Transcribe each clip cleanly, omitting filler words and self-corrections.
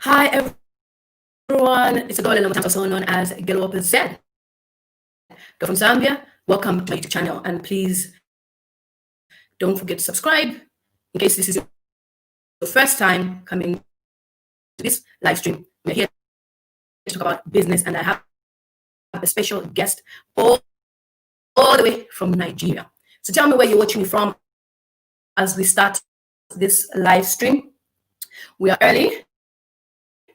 Hi everyone, it's a girl also known as Gelo Z. From Zambia. Welcome to my YouTube channel, and please don't forget to subscribe in case this is your first time coming to this live stream. We're here to talk about business, and I have a special guest all the way from Nigeria. So tell me where you're watching me from as we start this live stream. We are early,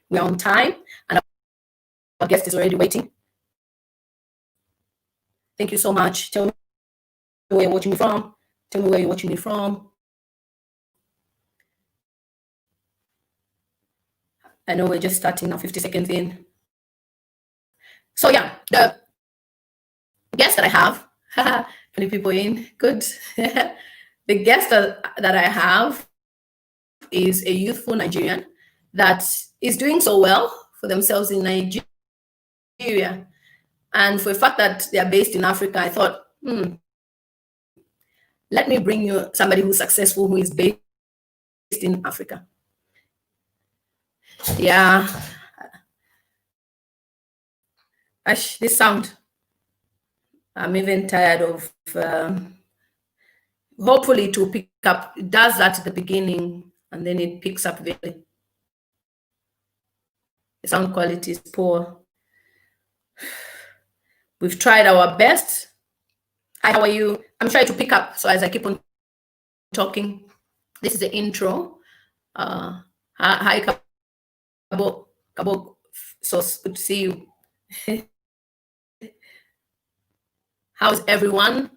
we are on time, and our guest is already waiting. Thank you so much. Tell me where you're watching me from. Tell me where you're watching me from. I know we're just starting now, 50 seconds in. So yeah, the guest that I have, 20 people in, good. The guest that I have is a youthful Nigerian that is doing so well for themselves in Nigeria. And for the fact that they are based in Africa, I thought, let me bring you somebody who's successful, who is based in Africa. Yeah. Ash, this sound, I'm even tired of. Hopefully it will pick up. It does that at the beginning, and then it picks up really. The sound quality is poor. We've tried our best. Hi, how are you? I'm trying to pick up, so as I keep on talking, this is the intro. Hi, Kabo, so good to see you. How's everyone?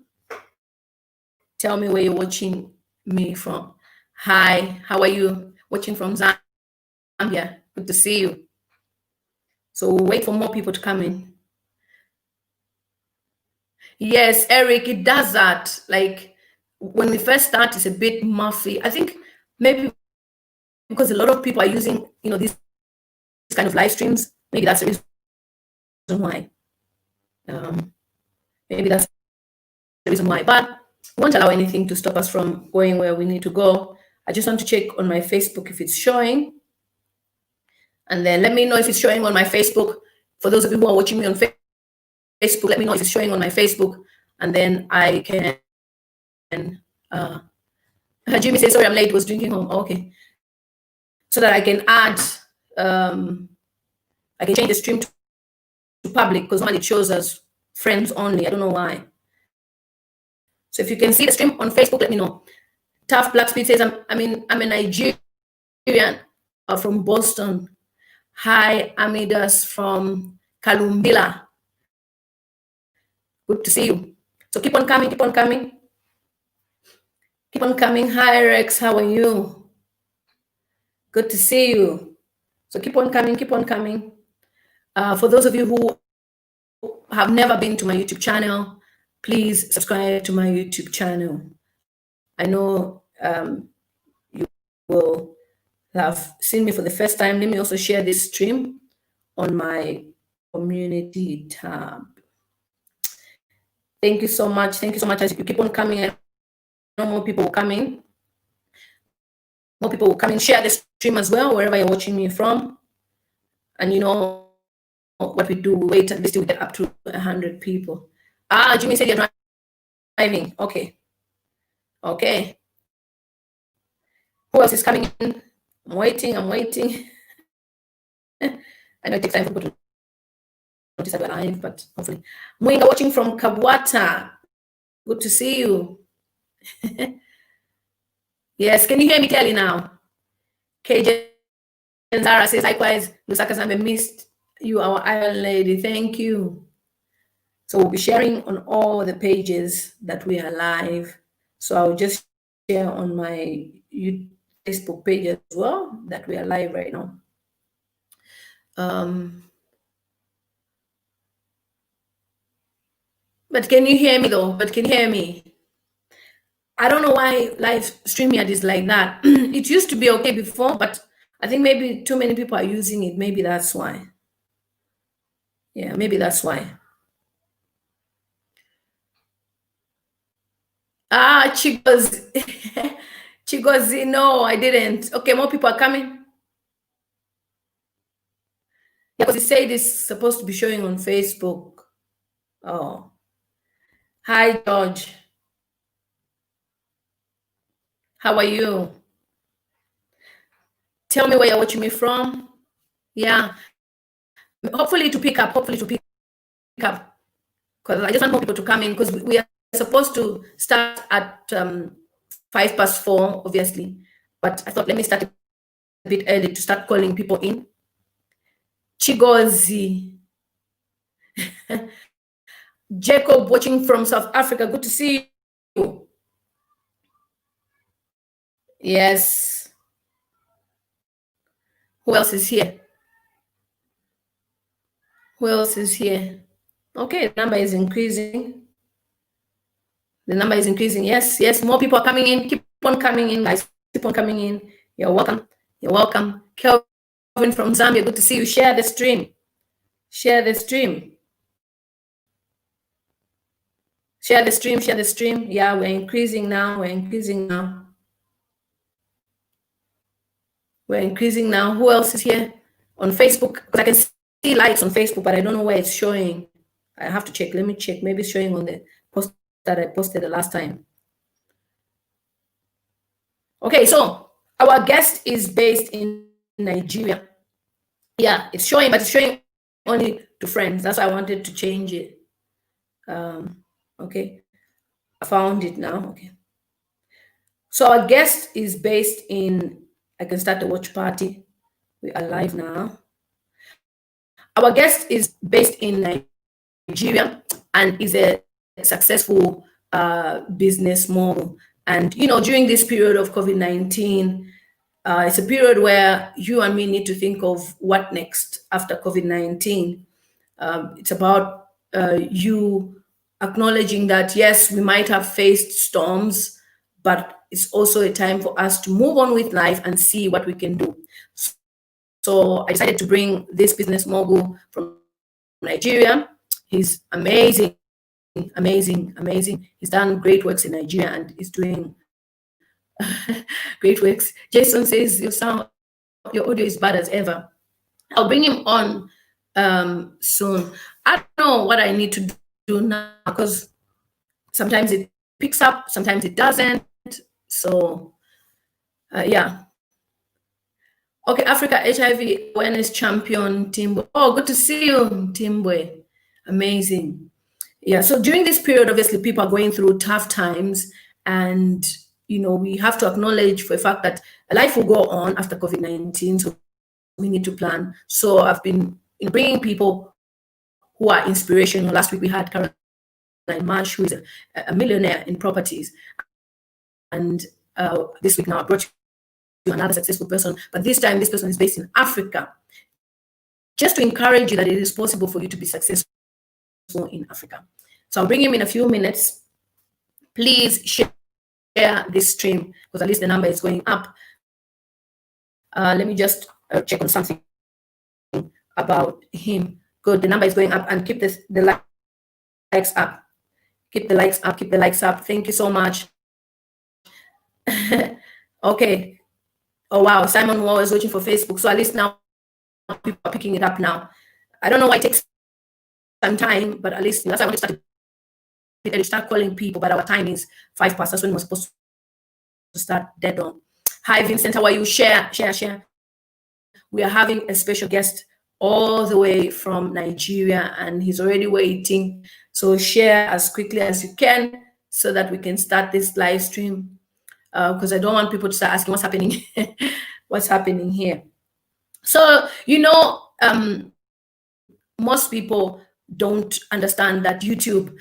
Tell me where you're watching me from. Hi, how are you? Watching from Zambia. Good to see you. So we'll wait for more people to come in. Yes, Eric, it does that. Like when we first start, it's a bit muffy. I think maybe because a lot of people are using, these kind of live streams. Maybe that's the reason why. Maybe that's the reason why. But we won't allow anything to stop us from going where we need to go. I just want to check on my Facebook if it's showing. And then let me know if it's showing on my Facebook. For those of you who are watching me on Facebook, let me know if it's showing on my Facebook. And then I can... Jimmy says, sorry, I'm late, was drinking home. Oh, okay. So that I can add, I can change the stream to public, because normally it shows as friends only. I don't know why. So if you can see the stream on Facebook, let me know. Tough Black Speed says, I'm a Nigerian from Boston. Hi, Amidas from Kalumbila. Good to see you. So keep on coming, keep on coming. Keep on coming. Hi, Rex, how are you? Good to see you. So keep on coming, keep on coming. For those of you who have never been to my YouTube channel, please subscribe to my YouTube channel. I know you will have seen me for the first time. Let me also share this stream on my community tab. Thank you so much. Thank you so much. As you keep on coming, I know more people will come in. More people will come in. Share the stream as well, wherever you're watching me from. And you know what we do, we wait at least we get up to 100 people. Jimmy said you're driving. Okay. Okay. Who else is coming in? I'm waiting. I know it takes time for people to notice that we're live, but hopefully. Mwinga watching from Kabwata. Good to see you. Yes, can you hear me clearly now? KJ Zara says, likewise, Lusaka Zambe missed you, our Iron Lady. Thank you. So we'll be sharing on all the pages that we are live. So I'll just share on my Facebook page as well that we are live right now. But can you hear me though? But can you hear me? I don't know why live StreamYard is like that. It used to be okay before, but I think maybe too many people are using it. Maybe that's why. Yeah, maybe that's why. Chigozi, no, I didn't. Okay, more people are coming. it said it's supposed to be showing on Facebook. Oh, hi George. How are you? Tell me where you're watching me from. Yeah, hopefully to pick up. Hopefully to pick up, because I just want more people to come in, because we are supposed to start at 4:05, obviously. But I thought, let me start a bit early to start calling people in. Chigozi. Jacob watching from South Africa. Good to see you. Yes. Who else is here? Who else is here? Okay, the number is increasing. The number is increasing. Yes, yes, more people are coming in. Keep on coming in, guys. Keep on coming in. You're welcome. You're welcome. Kelvin from Zambia, good to see you. Share the stream. Share the stream. Share the stream. Share the stream. Yeah, we're increasing now. We're increasing now. We're increasing now. Who else is here on Facebook? Because I can see likes on Facebook, but I don't know where it's showing. I have to check. Let me check. Maybe it's showing on the post that I posted the last time. Okay, so our guest is based in Nigeria. Yeah, it's showing, but it's showing only to friends. That's why I wanted to change it. Okay, I found it now. Okay. So our guest is based in, I can start the watch party. We are live now. Our guest is based in Nigeria and is a successful business model. And, you know, during this period of COVID-19, it's a period where you and me need to think of what next after COVID-19. It's about you acknowledging that, yes, we might have faced storms, but it's also a time for us to move on with life and see what we can do. So I decided to bring this business mogul from Nigeria. He's amazing, amazing, amazing. He's done great works in Nigeria and is doing great works. Jason says your audio is bad as ever. I'll bring him on soon. I don't know what I need to do now, because sometimes it picks up, sometimes it doesn't. So yeah. Okay, Africa HIV awareness champion, Timbwe. Oh, good to see you, Timbwe. Amazing. Yeah, so during this period, obviously, people are going through tough times, and, you know, we have to acknowledge for a fact that life will go on after COVID-19, so we need to plan. So I've been bringing people who are inspirational. Last week we had Caroline Marsh, who is a millionaire in properties. And this week now I brought you another successful person, but this time this person is based in Africa, just to encourage you that it is possible for you to be successful in Africa. So I'll bring him in a few minutes. Please share this stream, because at least the number is going up. Let me just check on something about him. Good, the number is going up, and keep the likes up. Keep the likes up, keep the likes up. Thank you so much. Okay. Oh wow, Simon Wall is watching for Facebook. So at least now people are picking it up now. I don't know why it takes some time, but at least that's why I want to start calling people. But our time is 5 past. That's when we're supposed to start dead on. Hi Vincent, how are you? Share. We are having a special guest all the way from Nigeria, and he's already waiting. So share as quickly as you can so that we can start this live stream, because I don't want people to start asking what's happening, what's happening here. So, you know, most people don't understand that YouTube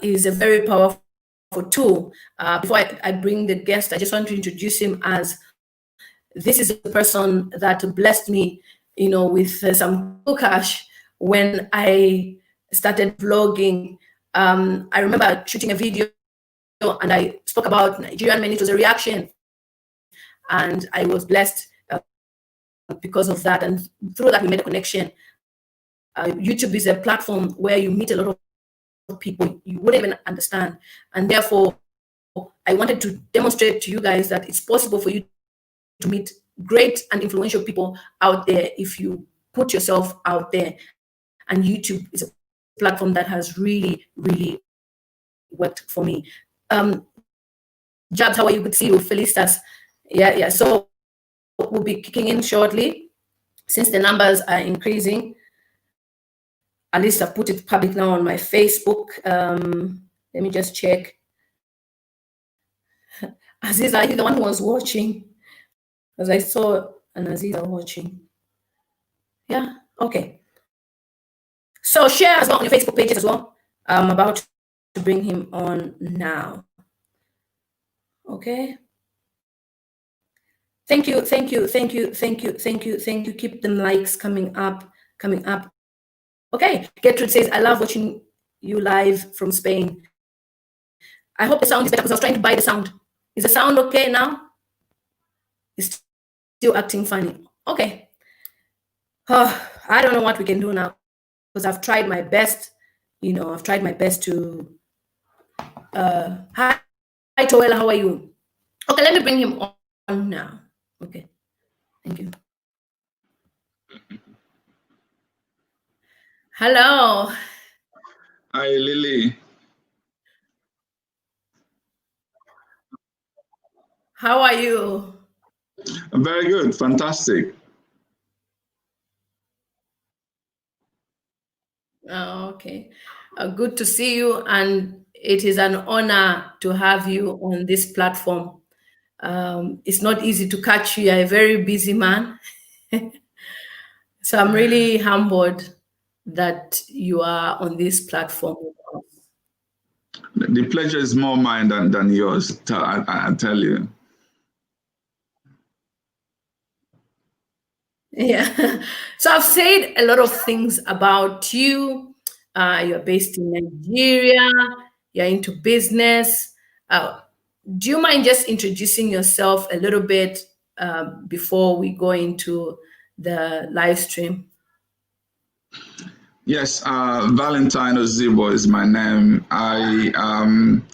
is a very powerful tool. Before I bring the guest, I just want to introduce him as, this is a person that blessed me, you know, with some cool cash when I started vlogging. I remember shooting a video and I spoke about Nigerian men. It was a reaction, and I was blessed because of that. And through that, we made a connection. YouTube is a platform where you meet a lot of people you wouldn't even understand, and therefore, I wanted to demonstrate to you guys that it's possible for you to meet great and influential people out there if you put yourself out there. And YouTube is a platform that has really, really worked for me. Jabs, how are you? Good to see you. Felicitas. Yeah. So we'll be kicking in shortly since the numbers are increasing. At least I've put it public now on my Facebook. Let me just check. Aziza, are you the one who was watching? As I saw an Aziza watching. Yeah, okay. So share as well on your Facebook pages as well. I'm about to bring him on now. Okay. Thank you. Keep them likes coming up. Okay. Gertrude says, I love watching you live from Spain. I hope the sound is better because I was trying to buy the sound. Is the sound okay now? It's still acting funny. Okay. I don't know what we can do now because I've tried my best. I've tried my best to. Hi, Toela, how are you? Okay, let me bring him on now. Okay, thank you. Hello. Hi, Lily. How are you? I'm very good. Fantastic. Oh, okay. Good to see you, and it is an honor to have you on this platform. It's not easy to catch you. You're a very busy man. So I'm really humbled that you are on this platform. The pleasure is more mine than yours, I tell you. Yeah. So I've said a lot of things about you. You're based in Nigeria. You're into business. Do you mind just introducing yourself a little bit before we go into the live stream? Yes, Valentine OZIGBO is my name. I am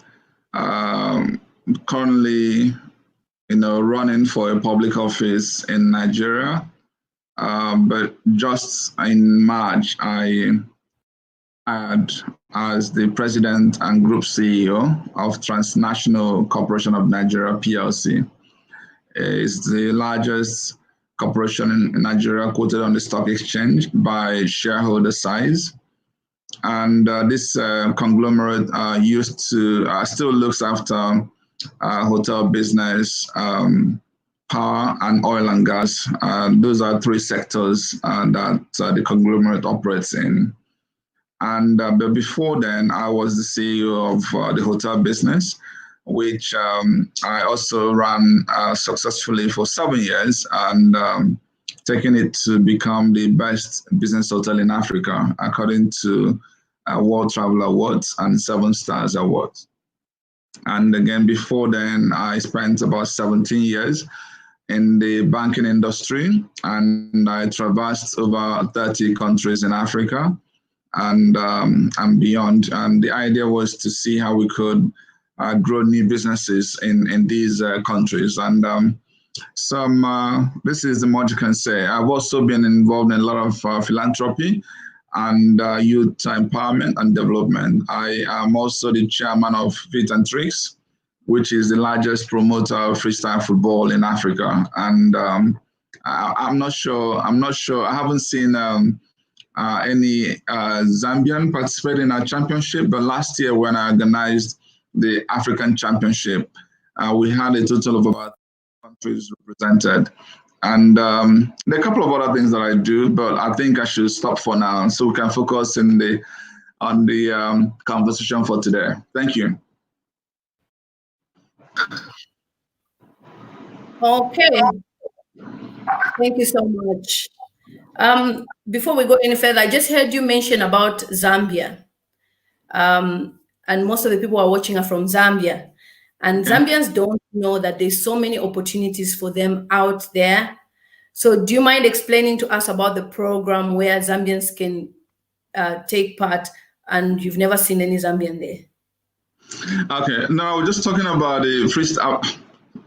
currently, running for a public office in Nigeria. But just in March, I had as the president and group CEO of Transnational Corporation of Nigeria PLC. It's the largest corporation in Nigeria quoted on the stock exchange by shareholder size. And this conglomerate still looks after hotel business, power, and oil and gas. Those are three sectors that the conglomerate operates in. And but before then, I was the CEO of the hotel business, which I also ran successfully for 7 years, and taking it to become the best business hotel in Africa, according to World Travel Awards and 7 Stars Awards. And again, before then, I spent about 17 years in the banking industry, and I traversed over 30 countries in Africa and beyond. And the idea was to see how we could grow new businesses in these countries. And this is the much you can say. I've also been involved in a lot of philanthropy and youth empowerment and development. I am also the chairman of Fit and Tricks, which is the largest promoter of freestyle football in Africa. And I'm not sure. I haven't seen any Zambian participate in our championship, but last year when I organized the African Championship, we had a total of about countries represented. And there are a couple of other things that I do, but I think I should stop for now so we can focus on the conversation for today. Thank you. Okay. Thank you so much. Before we go any further, I just heard you mention about Zambia. And most of the people who are watching are from Zambia. And Zambians don't know that there's so many opportunities for them out there. So do you mind explaining to us about the program where Zambians can take part, and you've never seen any Zambian there? Okay, now we're just talking about the freestyle.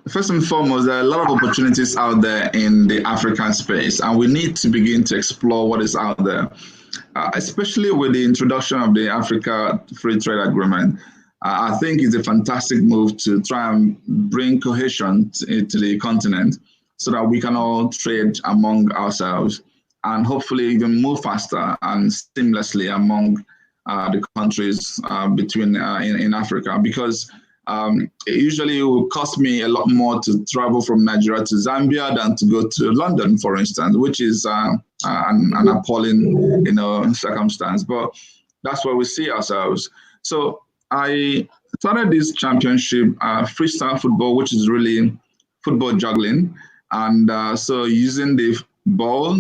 first and foremost, there are a lot of opportunities out there in the African space, and we need to begin to explore what is out there, especially with the introduction of the Africa Free Trade Agreement. I think it's a fantastic move to try and bring cohesion to the continent so that we can all trade among ourselves and hopefully even move faster and seamlessly among the countries between in Africa, because usually it will cost me a lot more to travel from Nigeria to Zambia than to go to London, for instance, which is an appalling, circumstance. But that's where we see ourselves. So I started this championship, freestyle football, which is really football juggling, and so using the ball,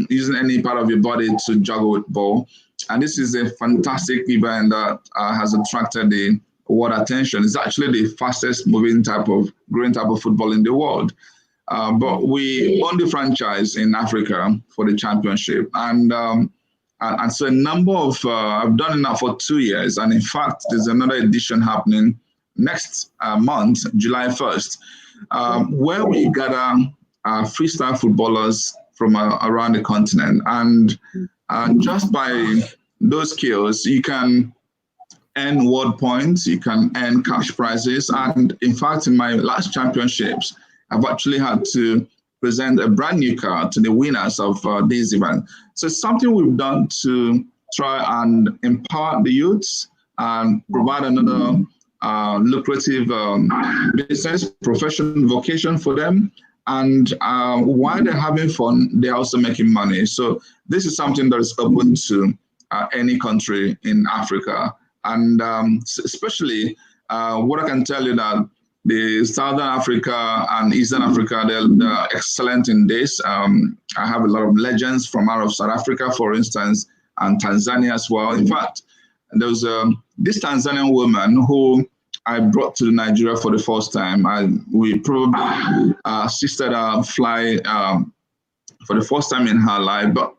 using any part of your body to juggle with ball. And this is a fantastic event that has attracted the world attention. It's actually the fastest moving growing type of football in the world. But we won the franchise in Africa for the championship. And so a number of, I've done it now for 2 years. And in fact, there's another edition happening next month, July 1st, where we gather freestyle footballers from around the continent. And just by those skills, you can earn world points, you can earn cash prizes. And in fact, in my last championships, I've actually had to present a brand new car to the winners of this event. So it's something we've done to try and empower the youths and provide another lucrative business, profession, vocation for them. And while they're having fun, they're also making money. So this is something that is open to any country in Africa. And especially what I can tell you that the Southern Africa and Eastern Africa, they're excellent in this. I have a lot of legends from out of South Africa, for instance, and Tanzania as well. In fact, there was this Tanzanian woman who I brought to Nigeria for the first time. We probably assisted her fly for the first time in her life. But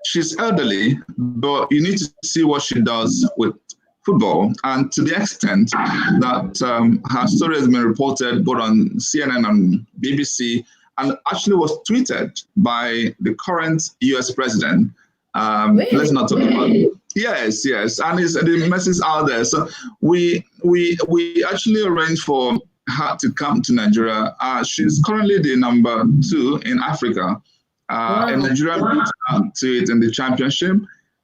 she's elderly, but you need to see what she does with football, and to the extent that her story has been reported both on CNN and BBC, and actually was tweeted by the current US president. Really? Let's not talk about it. Yes, and the message out there. So we actually arranged for her to come to Nigeria. She's currently the number 2 in Africa. Wow. And Nigeria beat to it in the championship,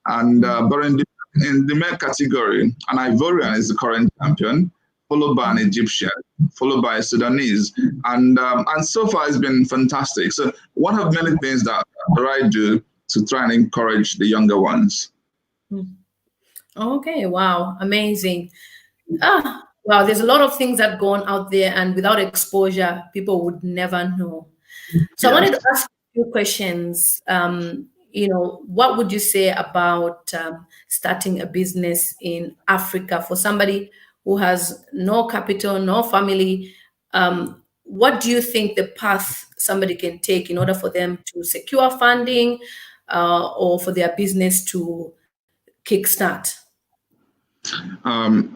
and but in the male category, an Ivorian is the current champion, followed by an Egyptian, followed by a Sudanese, and so far it's been fantastic. So one of many things that I do to try and encourage the younger ones. Okay, wow, amazing. Wow, there's a lot of things that go on out there, and without exposure, people would never know. So I wanted to ask you questions. What would you say about starting a business in Africa for somebody who has no capital, no family? What do you think the path somebody can take in order for them to secure funding or for their business to kickstart?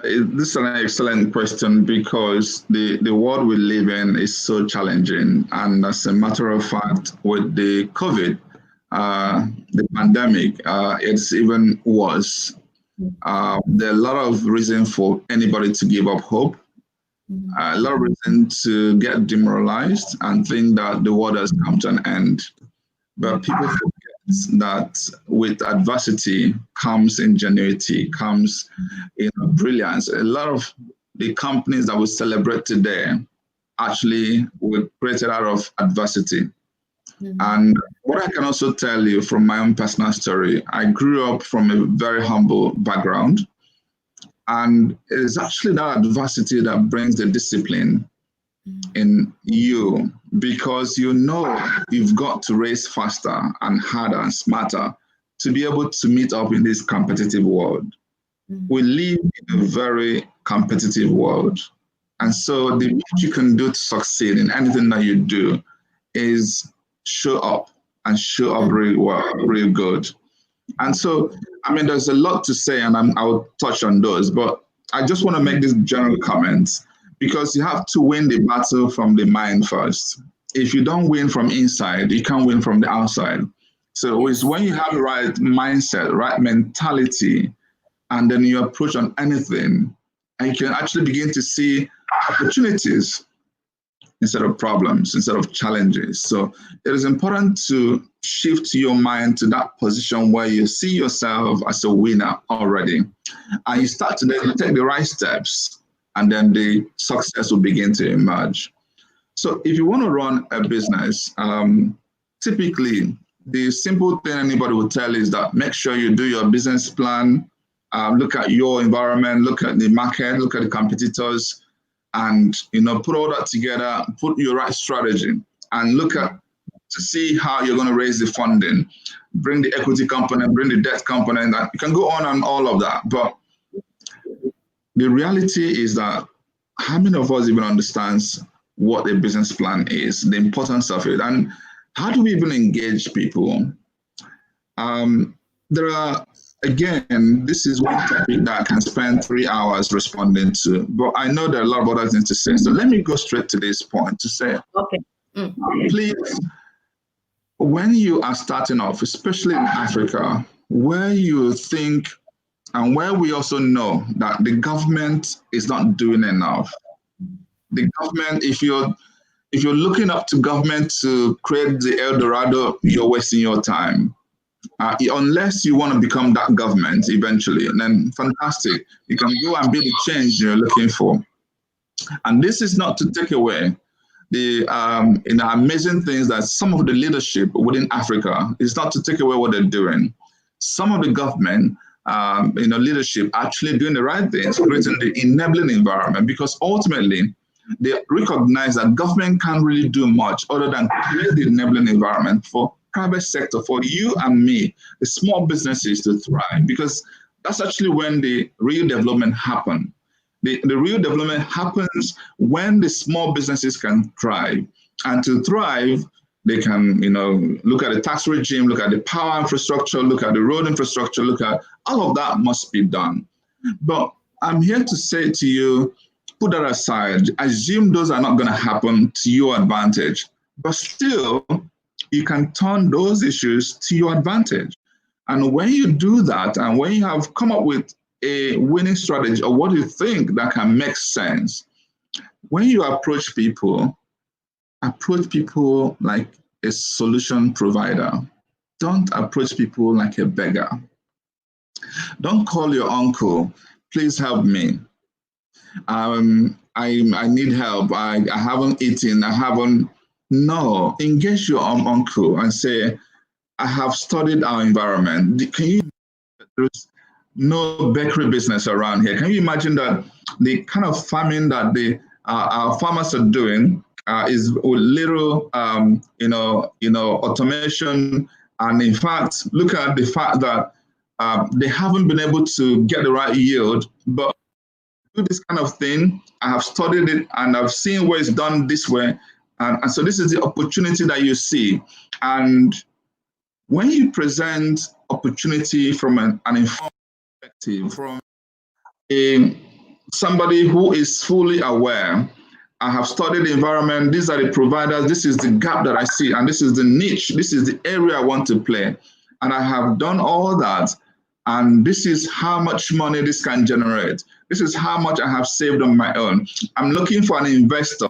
This is an excellent question, because the world we live in is so challenging. And as a matter of fact, with the COVID, the pandemic, it's even worse. There are a lot of reasons for anybody to give up hope, a lot of reasons to get demoralized and think that the world has come to an end. But people forget that with adversity comes ingenuity, comes brilliance. A lot of the companies that we celebrate today actually were created out of adversity. And what I can also tell you from my own personal story, I grew up from a very humble background. And it is actually that adversity that brings the discipline in you, because you've got to race faster and harder and smarter to be able to meet up in this competitive world. We live in a very competitive world. And so the most you can do to succeed in anything that you do is show up really well, really good. And so, there's a lot to say, and I'll touch on those, but I just want to make these general comments, because you have to win the battle from the mind first. If you don't win from inside, you can't win from the outside. So it's when you have the right mindset, right mentality, and then you approach on anything, and you can actually begin to see opportunities instead of problems, instead of challenges. So it is important to shift your mind to that position where you see yourself as a winner already. And you start to then take the right steps, and then the success will begin to emerge. So if you want to run a business, typically the simple thing anybody will tell is that make sure you do your business plan, look at your environment, look at the market, look at the competitors, and put all that together, put your right strategy, and look at to see how you're going to raise the funding, bring the equity component, bring the debt component. And you can go on and all of that. But the reality is that how many of us even understands what a business plan is, the importance of it, and how do we even engage people? There are, again, this is one topic that I can spend 3 hours responding to, but I know there are a lot of other things to say. So let me go straight to this point to say, please, when you are starting off, especially in Africa, where you think and where we also know that the government is not doing enough. The government, if you're looking up to government to create the El Dorado, you're wasting your time. Unless you want to become that government eventually, and then fantastic, you can go and be the change you're looking for. And this is not to take away the amazing things that some of the leadership within Africa is not to take away what they're doing. Some of the government, leadership actually doing the right things, creating the enabling environment, because ultimately they recognize that government can't really do much other than create the enabling environment for private sector, for you and me, the small businesses to thrive, because that's actually when the real development happens. The real development happens when the small businesses can thrive. And to thrive, they can, look at the tax regime, look at the power infrastructure, look at the road infrastructure, look at all of that must be done. But I'm here to say to you, put that aside, assume those are not going to happen to your advantage, but still, you can turn those issues to your advantage. And when you do that, and when you have come up with a winning strategy or what you think that can make sense, when you approach people like a solution provider. Don't approach people like a beggar. Don't call your uncle, please help me. I need help. I haven't eaten. No, engage your uncle and say, I have studied our environment. There's no bakery business around here. Can you imagine that the kind of farming that our farmers are doing is with little, automation. And in fact, look at the fact that they haven't been able to get the right yield, but do this kind of thing. I have studied it and I've seen where it's done this way. And so this is the opportunity that you see. And when you present opportunity from an informed perspective, from somebody who is fully aware, I have studied the environment, these are the providers, this is the gap that I see, and this is the niche, this is the area I want to play. And I have done all that, and this is how much money this can generate. This is how much I have saved on my own. I'm looking for an investor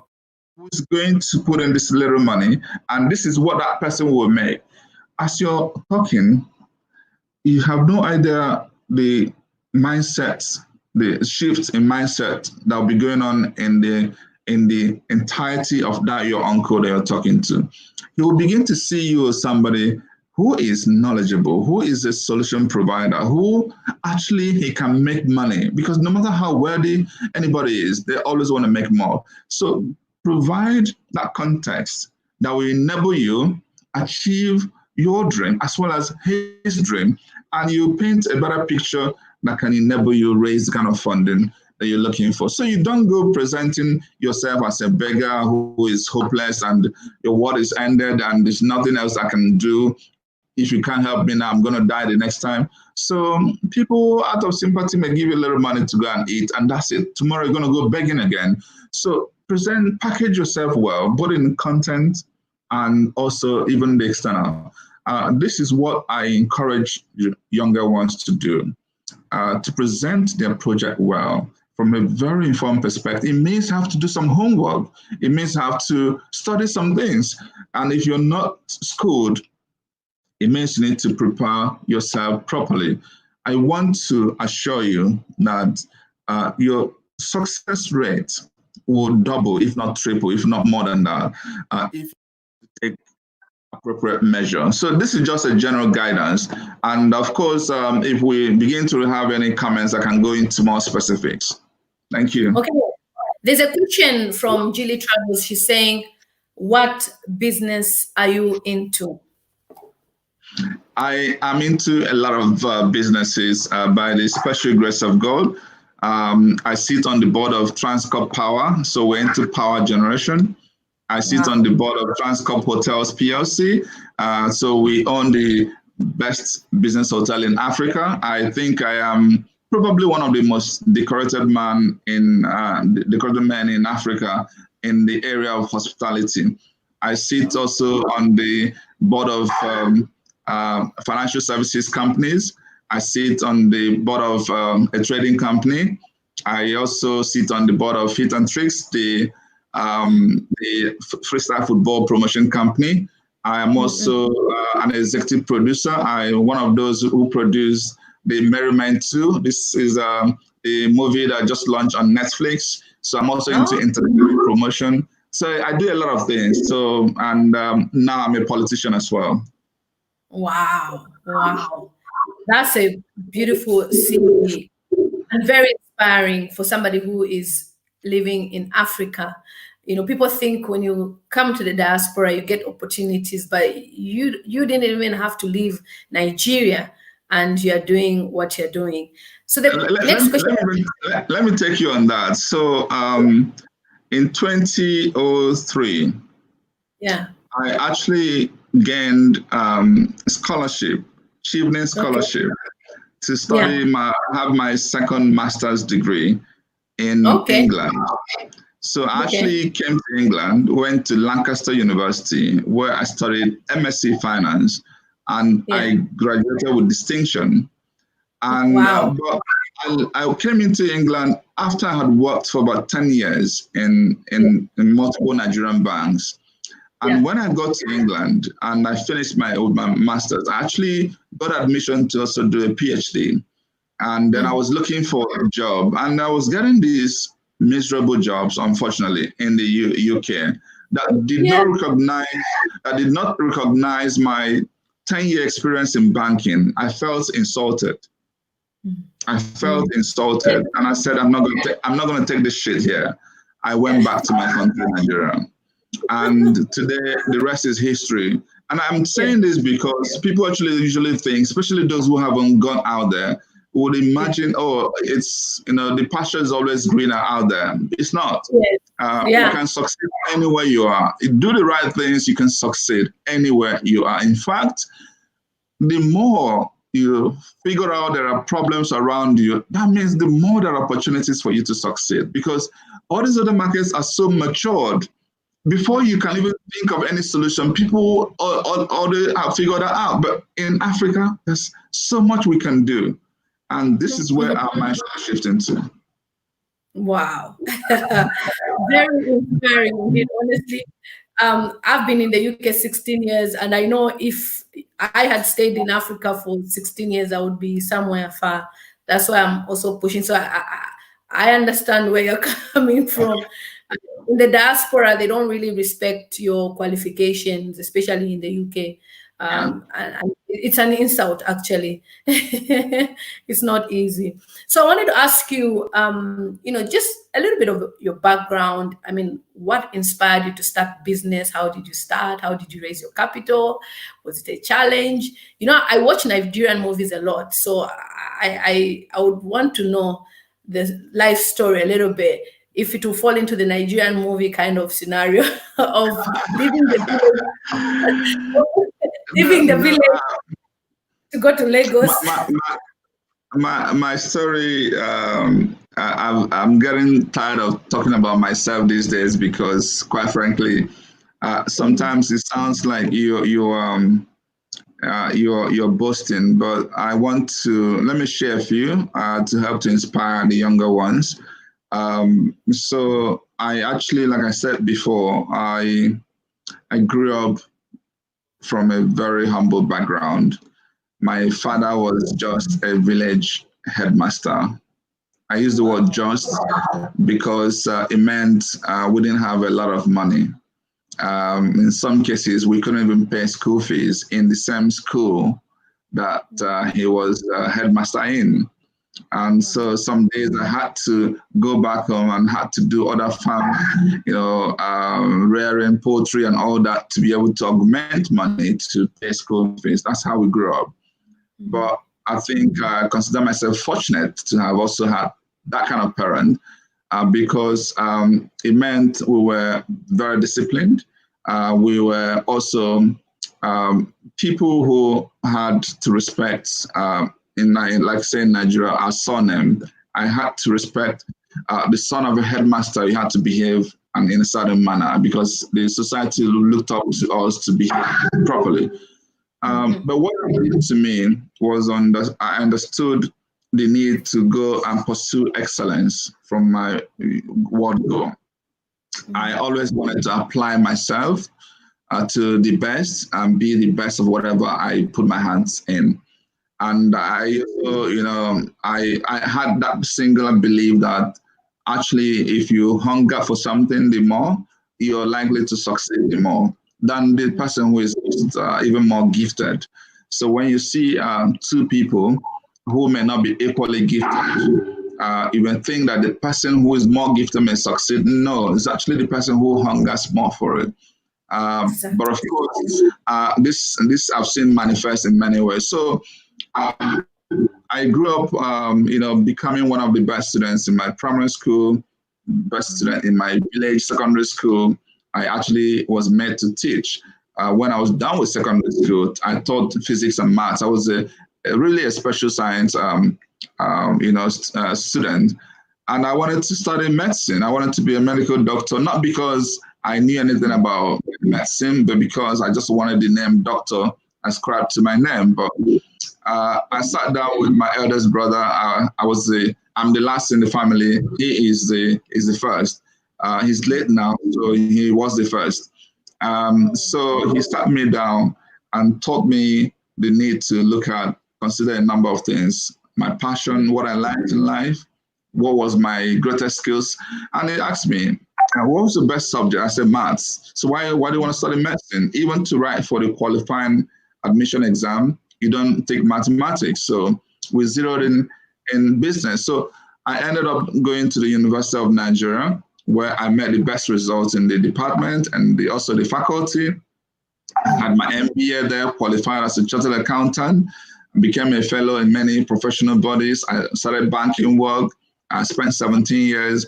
who's going to put in this little money, and this is what that person will make. As you're talking, you have no idea the mindsets, the shifts in mindset that will be going on in the entirety of that your uncle that you're talking to. He will begin to see you as somebody who is knowledgeable, who is a solution provider, who actually he can make money, because no matter how wealthy anybody is, they always want to make more. So provide that context that will enable you achieve your dream as well as his dream, and you paint a better picture that can enable you raise the kind of funding that you're looking for. So you don't go presenting yourself as a beggar who is hopeless and your world is ended and there's nothing else I can do. if you can't help me now, I'm going to die the next time. So people out of sympathy may give you a little money to go and eat, and that's it. Tomorrow you're going to go begging again. So package yourself well, both in content and also even the external. This is what I encourage younger ones to do, to present their project well from a very informed perspective. It means have to do some homework. It means have to study some things. And if you're not schooled, it means you need to prepare yourself properly. I want to assure you that your success rate will double, if not triple, if not more than that, if you take appropriate measure. So this is just a general guidance. And of course, if we begin to have any comments, I can go into more specifics. Thank you. Okay. There's a question from Julie Travels. She's saying, what business are you into? I am into a lot of businesses by the special grace of God. I sit on the board of Transcorp Power, so we're into power generation. I sit on the board of Transcorp Hotels PLC, so we own the best business hotel in Africa. I think I am probably one of the most decorated men in Africa in the area of hospitality. I sit also on the board of financial services companies. I sit on the board of a trading company. I also sit on the board of Fit and Tricks, the freestyle football promotion company. I am also an executive producer. I'm one of those who produce the Merriment 2. This is a movie that just launched on Netflix. So I'm also into entertainment promotion. So I do a lot of things. So, and now I'm a politician as well. Wow. Wow. That's a beautiful CV and very inspiring for somebody who is living in Africa. You know, people think when you come to the diaspora, you get opportunities, but you didn't even have to leave Nigeria, and you're doing what you're doing. So the next question. Let me take you on that. So in 2003, I actually gained scholarship, Chevening scholarship, to study have my second master's degree in England. So I actually came to England, went to Lancaster University, where I studied MSc Finance, and I graduated with distinction. And but I came into England after I had worked for about 10 years in multiple Nigerian banks. And when I got to England and I finished my master's, I actually got admission to also do a PhD. And then I was looking for a job, and I was getting these miserable jobs, unfortunately, in the UK that did not recognize my 10-year experience in banking. I felt insulted. I felt insulted, and I said, I'm not going to take this shit here. I went back to my country, Nigeria. And today, the rest is history. And I'm saying this because people actually usually think, especially those who haven't gone out there, would imagine, oh, it's, the pasture is always greener out there. It's not. You can succeed anywhere you are. You do the right things, you can succeed anywhere you are. In fact, the more you figure out there are problems around you, that means the more there are opportunities for you to succeed, because all these other markets are so matured. Before you can even think of any solution, people already have figured that out. But in Africa, there's so much we can do. And this is where our mind should shift into. Wow. Very inspiring, honestly. I've been in the UK 16 years, and I know if I had stayed in Africa for 16 years, I would be somewhere far. That's why I'm also pushing. So I understand where you're coming from. In the diaspora, they don't really respect your qualifications, especially in the UK. And it's an insult, actually. It's not easy. So I wanted to ask you, just a little bit of your background. I mean, what inspired you to start business? How did you start? How did you raise your capital? Was it a challenge? I watch Nigerian movies a lot, so I would want to know the life story a little bit. if it will fall into the Nigerian movie kind of scenario of leaving the village, leaving the village to go to Lagos. My story, I'm getting tired of talking about myself these days because, quite frankly, sometimes it sounds like you're boasting. But I want to let me share a few to help to inspire the younger ones. So I actually, like I said before, I grew up from a very humble background. My father was just a village headmaster. I use the word just because it meant we didn't have a lot of money. In some cases, we couldn't even pay school fees in the same school that he was headmaster in. And so some days I had to go back home and had to do other farm, rearing poultry and all that to be able to augment money to pay school fees. That's how we grew up. But I think I consider myself fortunate to have also had that kind of parent because it meant we were very disciplined. We were also people who had to respect, like say in Nigeria, our surname. I had to respect the son of a headmaster. You had to behave in a certain manner because the society looked up to us to behave properly. But what happened to me was I understood the need to go and pursue excellence from my word go. I always wanted to apply myself to the best and be the best of whatever I put my hands in. And I had that singular belief that actually, if you hunger for something, the more you're likely to succeed, the more than the person who is even more gifted. So when you see two people who may not be equally gifted, you may think that the person who is more gifted may succeed. No, it's actually the person who hungers more for it. But of course, this I've seen manifest in many ways. So I grew up, becoming one of the best students in my primary school, best student in my village secondary school. I actually was made to teach. When I was done with secondary school, I taught physics and maths. I was really a special science, student. And I wanted to study medicine. I wanted to be a medical doctor, not because I knew anything about medicine, but because I just wanted the name doctor ascribed to my name. But I sat down with my eldest brother. I'm the last in the family. He is the first. He's late now, so he was the first. So he sat me down and taught me the need to consider a number of things: my passion, what I liked in life, what was my greatest skills. And he asked me, what was the best subject? I said, maths. So why do you want to study medicine? Even to write for the qualifying admission exam, you don't take mathematics. So we zeroed in business. So I ended up going to the University of Nigeria, where I met the best results in the department and also the faculty. I had my MBA there, qualified as a chartered accountant, became a fellow in many professional bodies. I started banking work. I spent 17 years.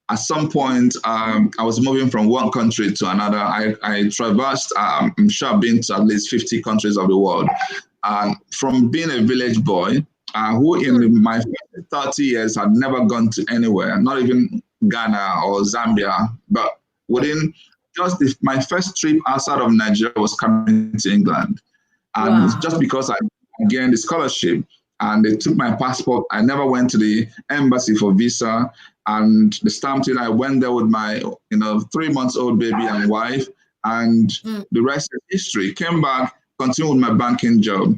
At some point, I was moving from one country to another. I traversed, I'm sure I've been to at least 50 countries of the world. From being a village boy, who in my 30 years had never gone to anywhere, not even Ghana or Zambia, but within my first trip outside of Nigeria was coming to England. And wow. Just because I gained the scholarship and they took my passport, I never went to the embassy for visa. And the stamped it, I went there with my 3-month-old baby and wife, and the rest is history. Came back, continued with my banking job.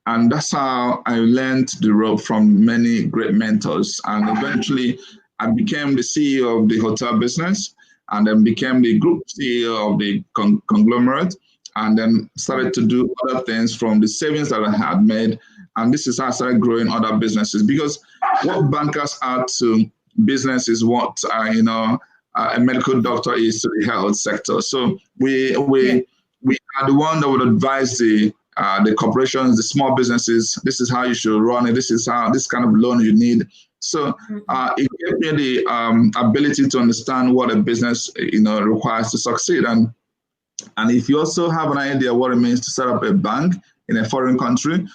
And that's how I learned the rope from many great mentors. And eventually I became the CEO of the hotel business, and then became the group CEO of the conglomerate, and then started to do other things from the savings that I had made. And this is how I started growing other businesses, because what bankers are to business is what a medical doctor is to the health sector. So we are the one that would advise the the corporations, the small businesses. This is how you should run it. This is how this kind of loan you need. So it gave me the ability to understand what a business requires to succeed. And if you also have an idea what it means to set up a bank in a foreign country,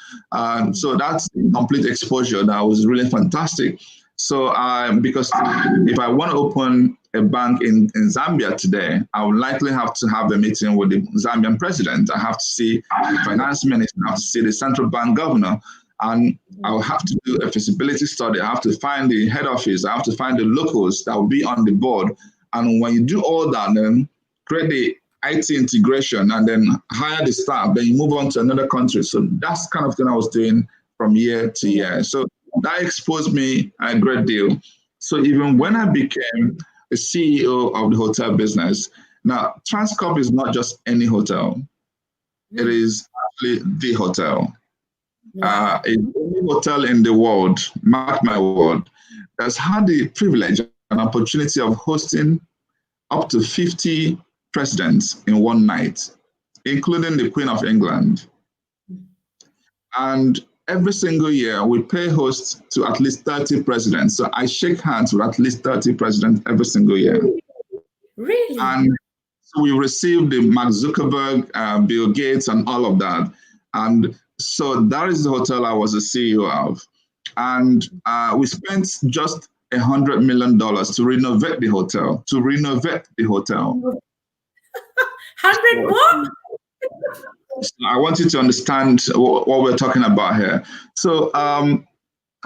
so that's complete exposure. That was really fantastic. So because if I want to open a bank in Zambia today, I would likely have to have a meeting with the Zambian president. I have to see the finance minister, I have to see the central bank governor, and I will have to do a feasibility study. I have to find the head office. I have to find the locals that will be on the board. And when you do all that, then create the IT integration and then hire the staff, then you move on to another country. So that's kind of thing I was doing from year to year. So that exposed me a great deal. So even when I became a CEO of the hotel business, now Transcorp is not just any hotel. It is actually the hotel. It's the only hotel in the world, mark my word, that's had the privilege and opportunity of hosting up to 50 presidents in one night, including the Queen of England. And every single year, we pay host to at least 30 presidents. So I shake hands with at least 30 presidents every single year. Really? And so we received the Mark Zuckerberg, Bill Gates, and all of that. And so that is the hotel I was the CEO of. And we spent just $100 million to renovate the hotel, 100 more? So I want you to understand what we're talking about here. So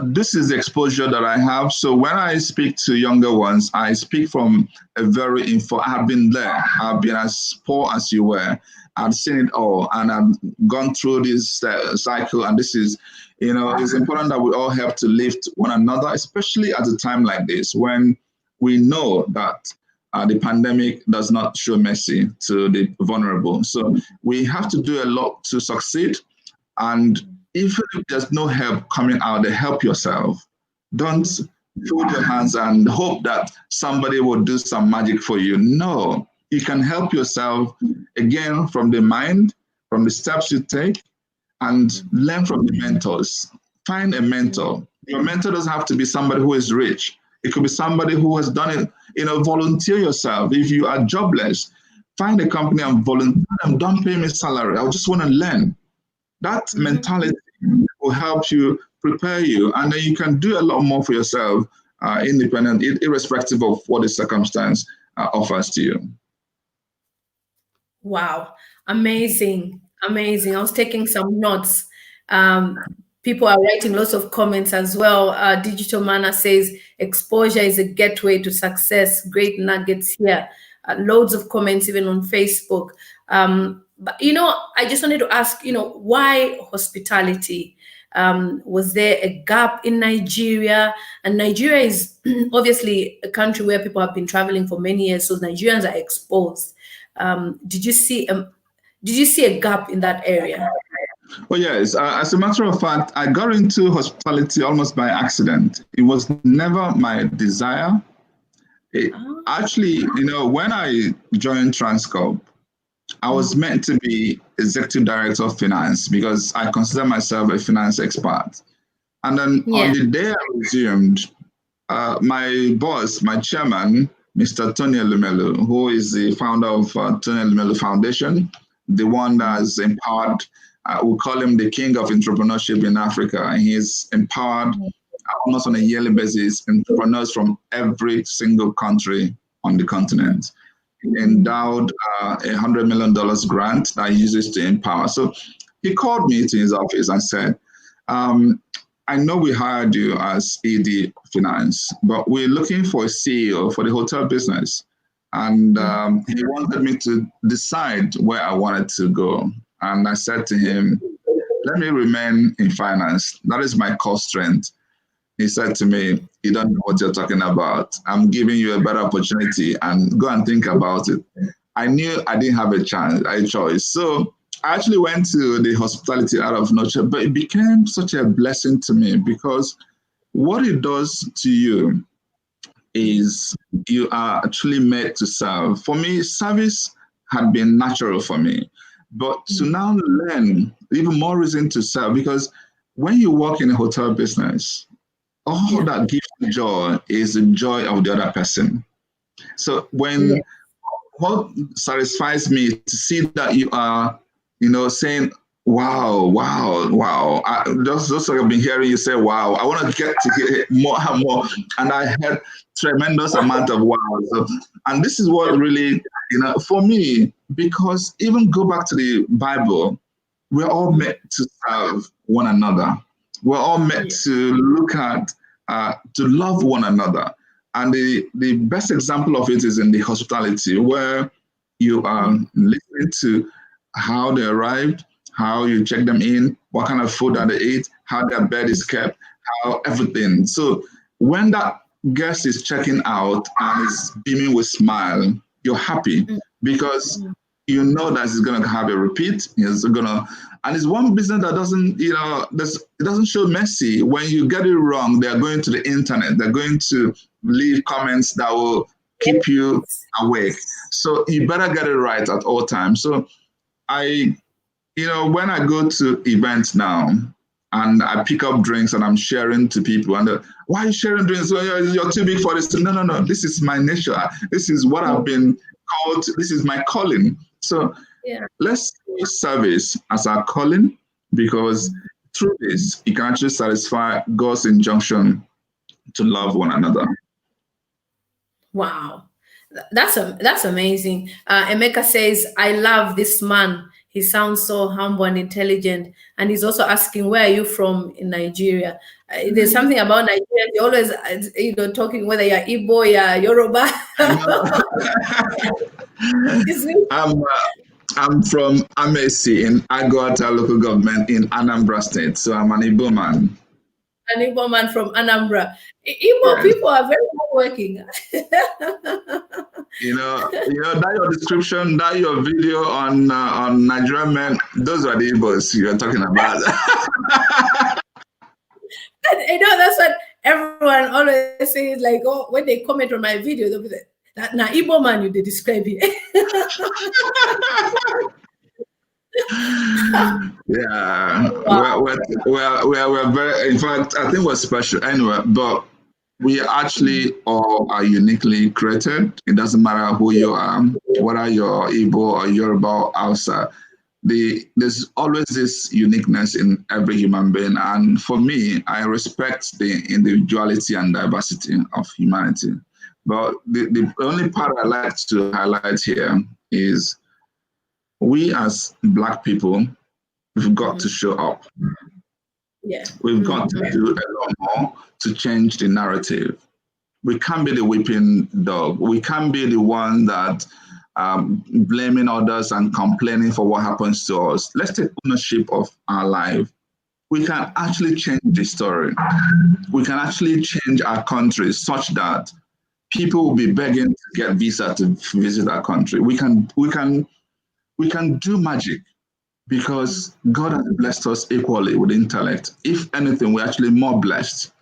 this is the exposure that I have. So when I speak to younger ones, I speak from a very I've been there. I've been as poor as you were. I've seen it all, and I've gone through this cycle. And this is, it's important that we all help to lift one another, especially at a time like this when we know that the pandemic does not show mercy to the vulnerable. So we have to do a lot to succeed. And even if there's no help coming out there, help yourself. Don't fold your hands and hope that somebody will do some magic for you. No, you can help yourself, again, from the mind, from the steps you take, and learn from the mentors. Find a mentor. Your mentor doesn't have to be somebody who is rich. It could be somebody who has done it. Volunteer yourself. If you are jobless, find a company and volunteer them. Don't pay me salary. I just want to learn. That mentality will help you, prepare you, and then you can do a lot more for yourself, independent, irrespective of what the circumstance offers to you. Wow, amazing, amazing. I was taking some notes. People are writing lots of comments as well. Digital Mana says, exposure is a gateway to success. Great nuggets here. Loads of comments even on Facebook. But, I just wanted to ask, why hospitality? Was there a gap in Nigeria? And Nigeria is obviously a country where people have been traveling for many years, so Nigerians are exposed. Did you see a gap in that area? Well, yes. As a matter of fact, I got into hospitality almost by accident. It was never my desire. Actually, when I joined Transcorp, I was meant to be executive director of finance because I consider myself a finance expert. And then on the day I resumed, my boss, my chairman, Mr. Tony Elumelu, who is the founder of Tony Elumelu Foundation, the one that has empowered, we call him the king of entrepreneurship in Africa. And he's empowered almost on a yearly basis entrepreneurs from every single country on the continent. He endowed $100 million grant that he uses to empower. So he called me to his office and said, I know we hired you as ED Finance, but we're looking for a CEO for the hotel business. And he wanted me to decide where I wanted to go. And I said to him, let me remain in finance. That is my core strength. He said to me, you don't know what you're talking about. I'm giving you a better opportunity and go and think about it. I knew I didn't have a choice. So I actually went to the hospitality out of nurture, but it became such a blessing to me because what it does to you is you are actually made to serve. For me, service had been natural for me. But to now learn, even more reason to serve, because when you work in a hotel business, all that gives you joy is the joy of the other person. So when what satisfies me is to see that you are, saying, wow, wow, wow. Just like I've been hearing you say, wow, I want to get to hear more and more. And I had tremendous amount of wow. So, and this is what really, for me, because even go back to the Bible, we're all meant to serve one another. We're all meant to look at, to love one another. And the best example of it is in the hospitality, where you are listening to how they arrived, how you check them in, what kind of food that they eat, how their bed is kept, how everything. So when that guest is checking out and is beaming with smile, you're happy because you know that it's going to have a repeat. It's going to, and it's one business that doesn't, it doesn't show mercy. When you get it wrong, they're going to the internet. They're going to leave comments that will keep you awake. So you better get it right at all times. So when I go to events now and I pick up drinks and I'm sharing to people, and why are you sharing drinks? Well, you're too big for this. No. This is my nature. This is what I've been called. This is my calling. So let's see service as our calling, because through this, it can actually satisfy God's injunction to love one another. Wow. That's amazing. Emeka says, I love this man. He sounds so humble and intelligent. And he's also asking, where are you from in Nigeria? There's something about Nigeria. You're always, talking whether you're Igbo, you're Yoruba. I'm from Amesi in Agota local government in Anambra State. So I'm an Igbo man. An Igbo man from Anambra. Igbo people are very hardworking. That your description, that your video on Nigerian men, those are the Igbos you're talking about. And, that's what everyone always says, like, when they comment on my video, they'll be like, now Igbo man, they describe it. Yeah, we're very, in fact, I think we're special anyway, but we actually all are uniquely created. It doesn't matter who you are, whether you're Igbo or Yoruba or Hausa. There's always this uniqueness in every human being. And for me, I respect the individuality and diversity of humanity. But the only part I like to highlight here is we as Black people, we've got to show up. Yeah. We've got to do a lot more to change the narrative. We can't be the whipping dog. We can't be the one that blaming others and complaining for what happens to us. Let's take ownership of our life. We can actually change the story. We can actually change our country such that people will be begging to get visa to visit our country. We can do magic, because God has blessed us equally with intellect. If anything, we're actually more blessed.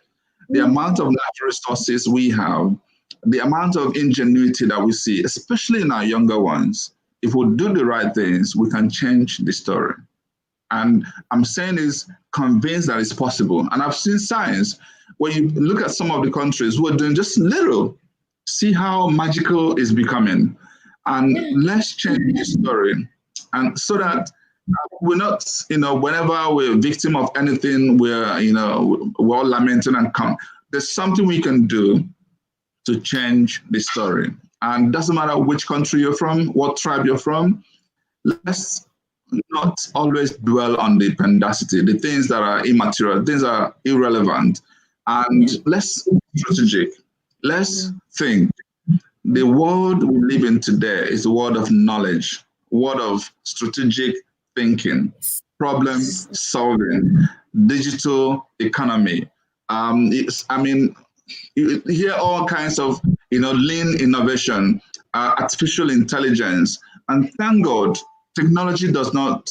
The amount of natural resources we have, the amount of ingenuity that we see, especially in our younger ones, if we do the right things, we can change the story. And I'm saying is convinced that it's possible. And I've seen signs. When you look at some of the countries who are doing just little, see how magical it's becoming. And let's change the story. And so that we're not, whenever we're a victim of anything, we're all lamenting and come. There's something we can do to change the story. And it doesn't matter which country you're from, what tribe you're from. Let's not always dwell on the pendacity, the things that are immaterial, things that are irrelevant. And let's be strategic. Let's think. The world we live in today is a world of knowledge, world of strategic thinking, problem solving, digital economy. You hear all kinds of, lean innovation, artificial intelligence, and thank God, technology does not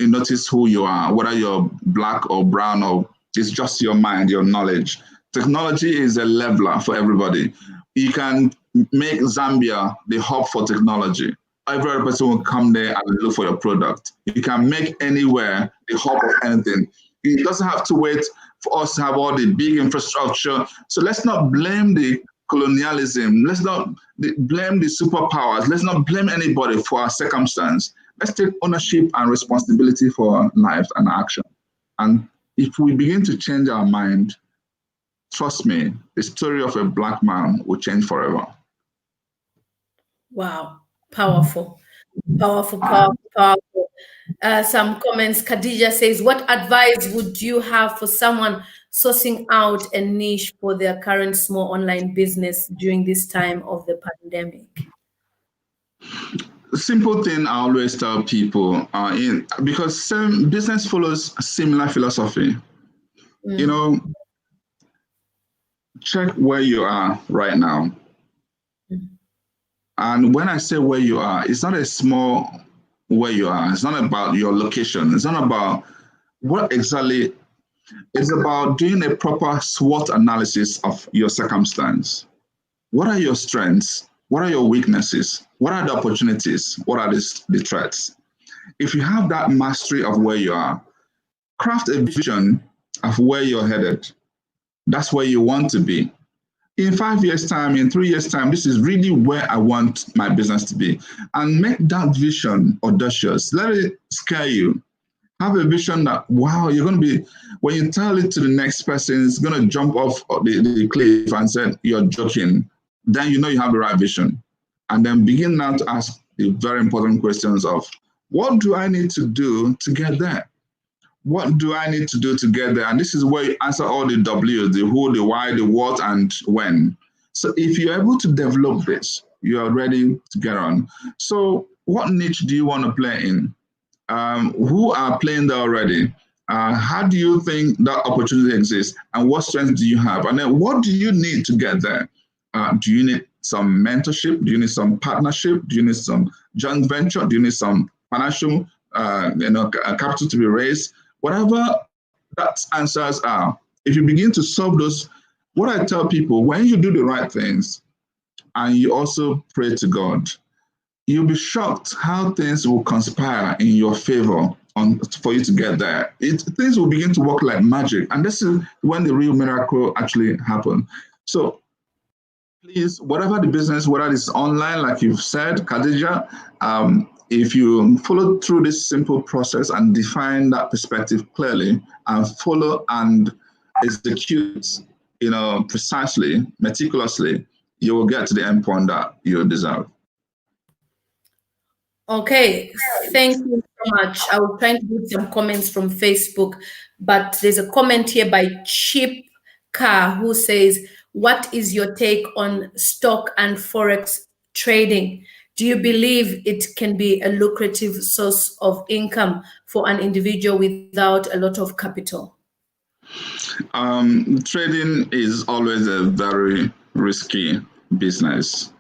notice who you are, whether you're Black or brown, or it's just your mind, your knowledge. Technology is a leveler for everybody. You can make Zambia the hub for technology. every other person will come there and look for your product. You can make anywhere the hub of anything. It doesn't have to wait for us to have all the big infrastructure. So let's not blame the colonialism. Let's not blame the superpowers. Let's not blame anybody for our circumstance. Let's take ownership and responsibility for our lives and action. And if we begin to change our mind, trust me, the story of a Black man will change forever. Wow, powerful, powerful, powerful, powerful. Some comments. Khadija says, what advice would you have for someone sourcing out a niche for their current small online business during this time of the pandemic? Simple thing I always tell people, because business follows a similar philosophy. You know, check where you are right now. And when I say where you are, it's not a small where you are. It's not about your location. It's not about what exactly. It's about doing a proper SWOT analysis of your circumstance. What are your strengths? What are your weaknesses? What are the opportunities? What are the threats? If you have that mastery of where you are, craft a vision of where you're headed. That's where you want to be. In 5 years' time, in 3 years' time, this is really where I want my business to be. And make that vision audacious. Let it scare you. Have a vision that, wow, you're going to be, when you tell it to the next person, it's going to jump off the cliff and say, you're joking. Then you know you have the right vision. And then begin now to ask the very important questions of, what do I need to do to get there? What do I need to do to get there? And this is where you answer all the W's, the who, the why, the what, and when. So if you're able to develop this, you are ready to get on. So what niche do you want to play in? Who are playing there already? How do you think that opportunity exists? And what strengths do you have? And then what do you need to get there? Do you need some mentorship? Do you need some partnership? Do you need some joint venture? Do you need some financial capital to be raised? Whatever that answers are, if you begin to solve those, what I tell people, when you do the right things and you also pray to God, you'll be shocked how things will conspire in your favor for you to get there. Things will begin to work like magic. And this is when the real miracle actually happens. So please, whatever the business, whether it's online, like you've said, Khadija, if you follow through this simple process and define that perspective clearly and follow and execute, precisely, meticulously, you will get to the end point that you deserve. Okay, thank you so much. I was trying to do some comments from Facebook, but there's a comment here by Chip Car who says, what is your take on stock and Forex trading? Do you believe it can be a lucrative source of income for an individual without a lot of capital? Trading is always a very risky business,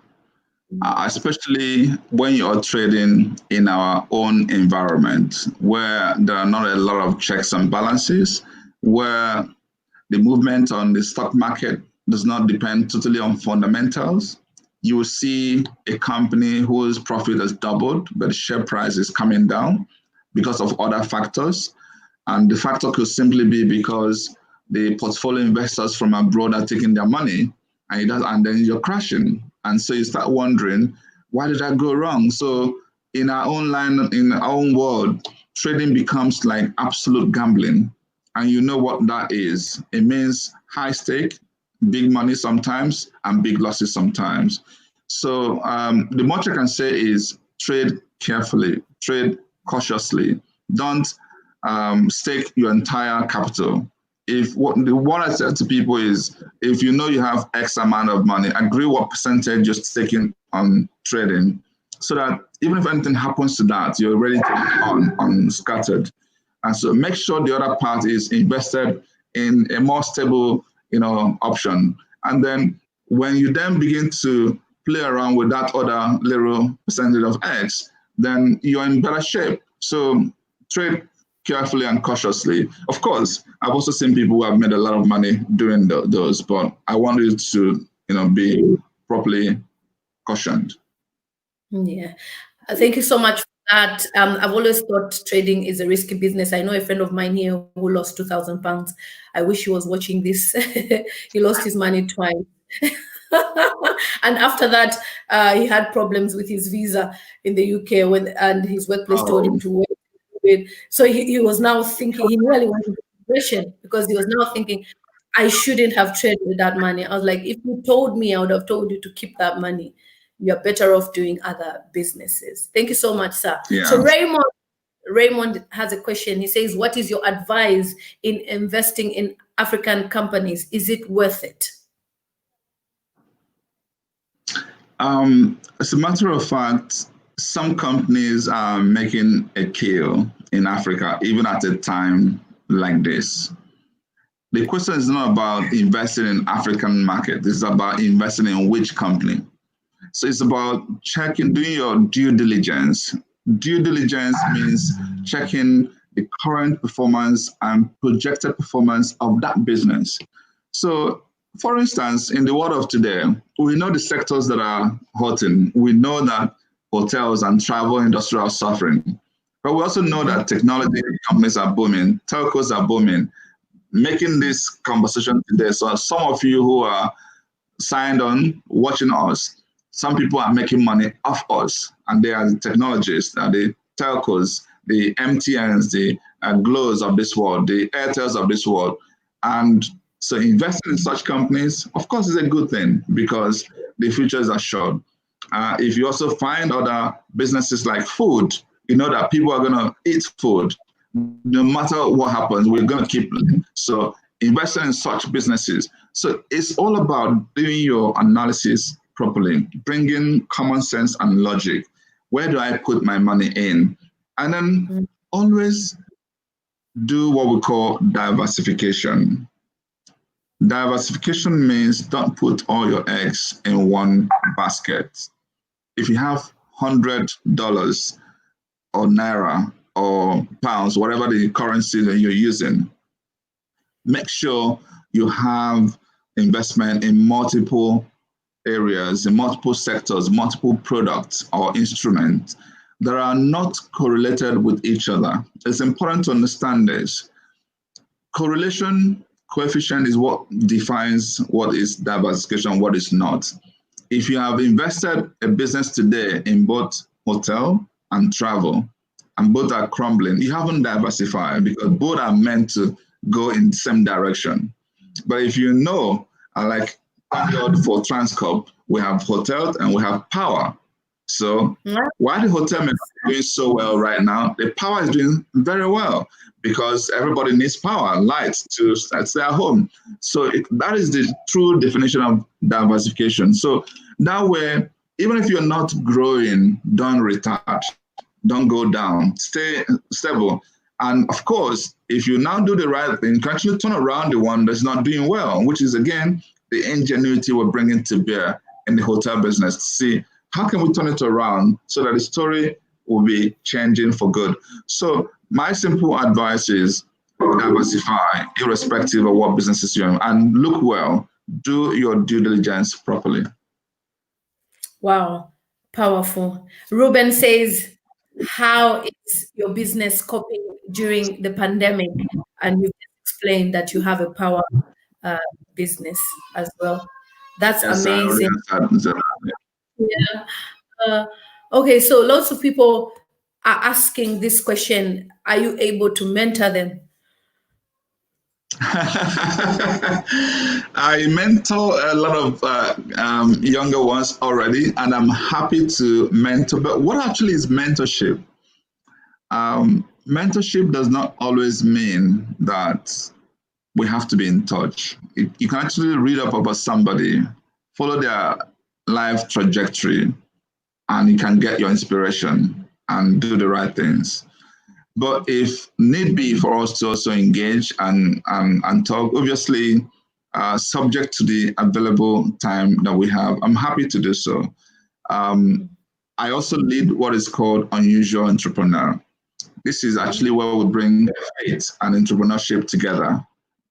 especially when you're trading in our own environment where there are not a lot of checks and balances, where the movement on the stock market does not depend totally on fundamentals. You will see a company whose profit has doubled, but the share price is coming down because of other factors. And the factor could simply be because the portfolio investors from abroad are taking their money, and then you're crashing. And so you start wondering, why did that go wrong? So in our own in our own world, trading becomes like absolute gambling. And you know what that is. It means high stake, big money sometimes, and big losses sometimes. So the much I can say is trade carefully, trade cautiously. Don't stake your entire capital. What I said to people is, if you know you have X amount of money, agree what percentage you're staking on trading, so that even if anything happens to that, you're ready to be unscattered. And so make sure the other part is invested in a more stable, option. And then when you then begin to play around with that other little percentage of X, then you're in better shape. So trade carefully and cautiously. Of course, I've also seen people who have made a lot of money doing those, but I want you to, be properly cautioned. Yeah. Thank you so much for that. I've always thought trading is a risky business. I know a friend of mine here who lost £2,000. I wish he was watching this. He lost his money twice. And after that, he had problems with his visa in the UK and his workplace told him to wait. So he was now thinking, he nearly went into depression because he was now thinking, I shouldn't have traded with that money. I was like, if you told me, I would have told you to keep that money. You're better off doing other businesses. Thank you so much, sir. Yeah. So Raymond has a question. He says, what is your advice in investing in African companies? Is it worth it? As a matter of fact, some companies are making a kill in Africa, even at a time like this. The question is not about investing in African market. It's about investing in which company. So it's about checking, doing your due diligence. Due diligence means checking the current performance and projected performance of that business. So, for instance, in the world of today, we know the sectors that are hurting. We know that hotels and travel industry are suffering. But we also know that technology companies are booming, telcos are booming. Making this conversation today, so some of you who are signed on watching us, some people are making money off us, and they are the technologists, the telcos, the MTNs, the Glows of this world, the Airtels of this world. And so investing in such companies, of course, is a good thing because the future is assured. If you also find other businesses like food, you know that people are going to eat food. No matter what happens, we're going to keep living. So investing in such businesses. So it's all about doing your analysis properly, bringing common sense and logic. Where do I put my money in? And then always do what we call diversification. Diversification means don't put all your eggs in one basket. If you have $100 or Naira or pounds, whatever the currency that you're using, make sure you have investment in multiple areas, in multiple sectors, multiple products or instruments that are not correlated with each other. It's important to understand this. Correlation coefficient is what defines what is diversification, what is not. If you have invested a business today in both hotel and travel, and both are crumbling, you haven't diversified because both are meant to go in the same direction. But if you know, like for Transcorp, we have hotels and we have power. So why the hotel may not be doing so well right now, the power is doing very well because everybody needs power, lights to stay at home. So that is the true definition of diversification. So that way, even if you're not growing, don't retard, don't go down, stay stable. And of course, if you now do the right thing, you can actually turn around the one that's not doing well, which is, again, the ingenuity we're bringing to bear in the hotel business to see how can we turn it around so that the story will be changing for good. So my simple advice is diversify, irrespective of what businesses you're in, and look well, do your due diligence properly. Wow, powerful. Ruben says, how is your business coping during the pandemic? And you explained that you have a power business as well. That's amazing. Yeah. Okay, so lots of people are asking this question. Are you able to mentor them? I mentor a lot of younger ones already, and I'm happy to mentor. But what actually is mentorship? Mentorship does not always mean that we have to be in touch. You can actually read up about somebody, follow their life trajectory, and you can get your inspiration and do the right things. But if need be for us to also engage and talk, obviously, subject to the available time that we have, I'm happy to do so. I also lead what is called Unusual Entrepreneur. This is actually where we bring faith and entrepreneurship together.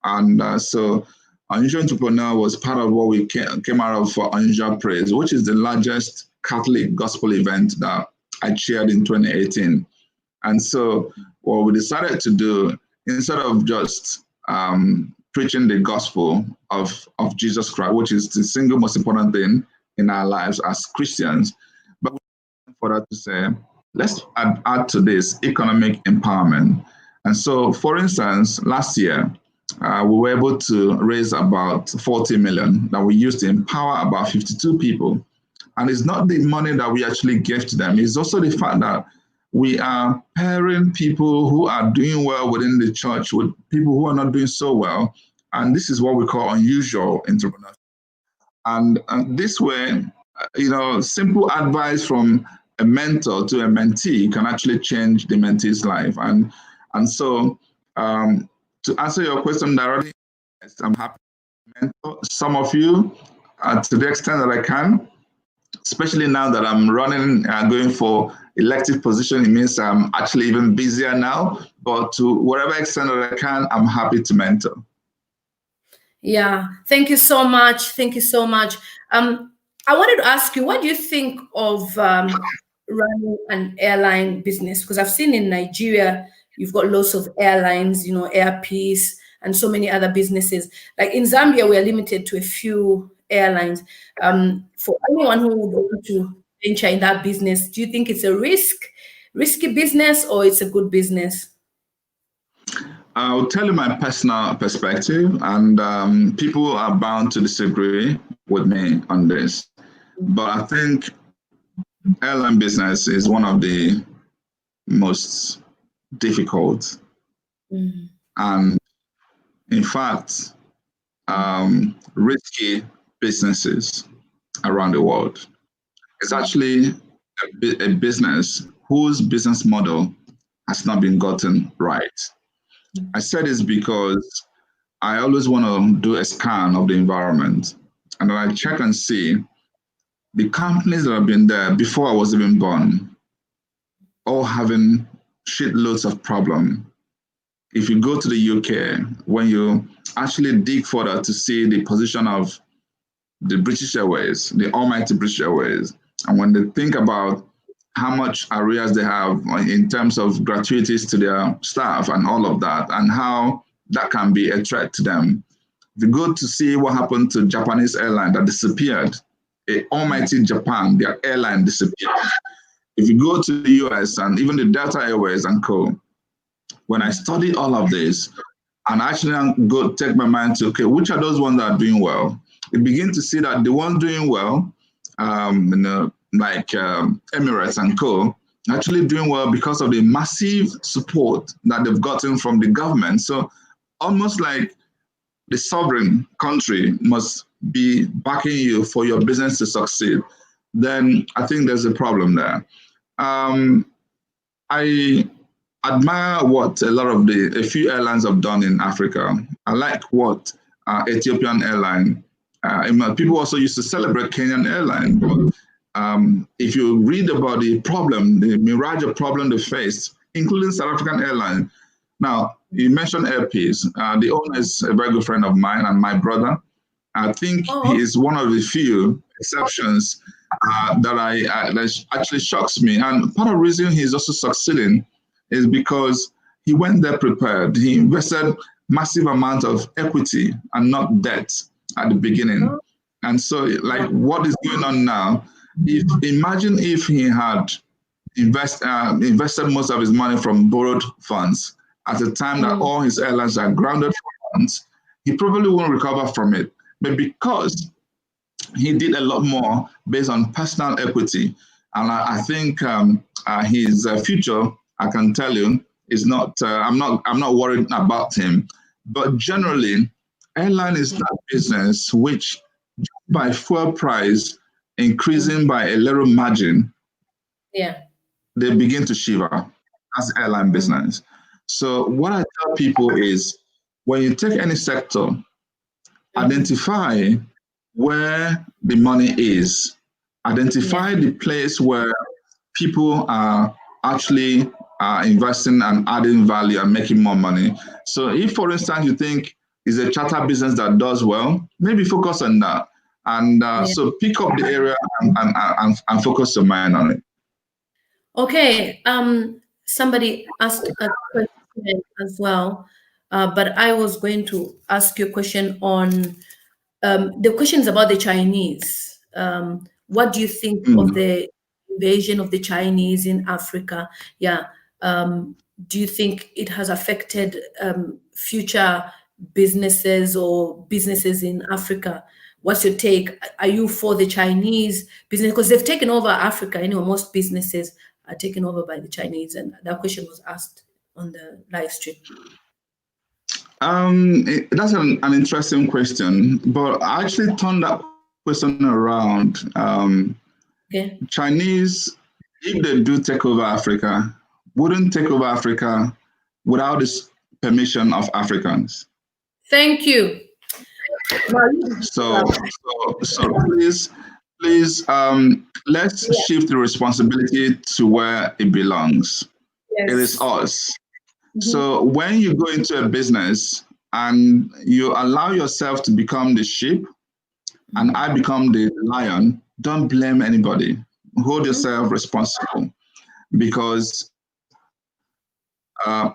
And so Unusual Entrepreneur was part of what we came out of for Unusual Praise, which is the largest Catholic gospel event that I chaired in 2018. And so what we decided to do, instead of just preaching the gospel of Jesus Christ, which is the single most important thing in our lives as Christians, but for that to say, let's add to this economic empowerment. And so, for instance, last year, we were able to raise about 40 million that we used to empower about 52 people. And it's not the money that we actually gave to them, it's also the fact that we are pairing people who are doing well within the church with people who are not doing so well. And this is what we call unusual entrepreneurship. And this way, simple advice from a mentor to a mentee can actually change the mentee's life. And so to answer your question directly, yes, I'm happy to mentor some of you to the extent that I can, especially now that I'm running and going for elective position. It means I'm actually even busier now, but to whatever extent that I can, I'm happy to mentor. Yeah, thank you so much. Thank you so much. I wanted to ask you, what do you think of running an airline business? Because I've seen in Nigeria, you've got lots of airlines, Air Peace and so many other businesses. Like in Zambia, we are limited to a few airlines. For anyone who would want to venture in that business, do you think it's a risky business, or it's a good business? I'll tell you my personal perspective, and people are bound to disagree with me on this. But I think airline business is one of the most difficult and, in fact, risky businesses around the world. It's actually a business whose business model has not been gotten right. I said this because I always want to do a scan of the environment, and then I check and see the companies that have been there before I was even born, all having shitloads of problem. If you go to the UK, when you actually dig further to see the position of the British Airways, the almighty British Airways, and when they think about how much arrears they have in terms of gratuities to their staff and all of that, and how that can be a threat to them. If you go to see what happened to Japanese airline that disappeared, almighty Japan, their airline disappeared. If you go to the US and even the Delta Airways and co, when I study all of this, and actually go take my mind to, okay, which are those ones that are doing well? You begin to see that the ones doing well, like Emirates and co, actually doing well because of the massive support that they've gotten from the government. So almost like the sovereign country must be backing you for your business to succeed. Then I think there's a problem there. I admire what a few airlines have done in Africa. I like what Ethiopian airline, people also used to celebrate Kenyan airline, but if you read about the problem, the mirage of problem they faced, including South African airline. Now, you mentioned Air Peace. The owner is a very good friend of mine and my brother. I think he is one of the few exceptions that actually shocks me. And part of the reason he's also succeeding is because he went there prepared. He invested massive amount of equity and not debt at the beginning. And so, like, what is going on now? Imagine if he had invested most of his money from borrowed funds at a time that all his airlines are grounded for funds, he probably won't recover from it. But because he did a lot more based on personal equity, and I think his future, I can tell you, is not. I'm not worried about him. But generally, airline is that business which, by fuel price increasing by a little margin, they begin to shiver as airline business. So what I tell people is, when you take any sector, identify where the money is, identify the place where people are actually investing and adding value and making more money. So if, for instance, you think it's a charter business that does well, maybe focus on that. And so pick up the area and focus your mind on it. Okay. Somebody asked a question as well, but I was going to ask you a question on the questions about the Chinese. What do you think of Mm. the invasion of the Chinese in Africa? Yeah. Do you think it has affected future businesses in Africa? What's your take? Are you for the Chinese business? Because they've taken over Africa. Most businesses are taken over by the Chinese, and that question was asked on the live stream. That's an interesting question, but I actually turned that question around. Okay. Chinese, if they do take over Africa, wouldn't take over Africa without the permission of Africans. Thank you. So please, let's shift the responsibility to where it belongs. Yes. It is us. So when you go into a business and you allow yourself to become the sheep and I become the lion, don't blame anybody. Hold yourself responsible, because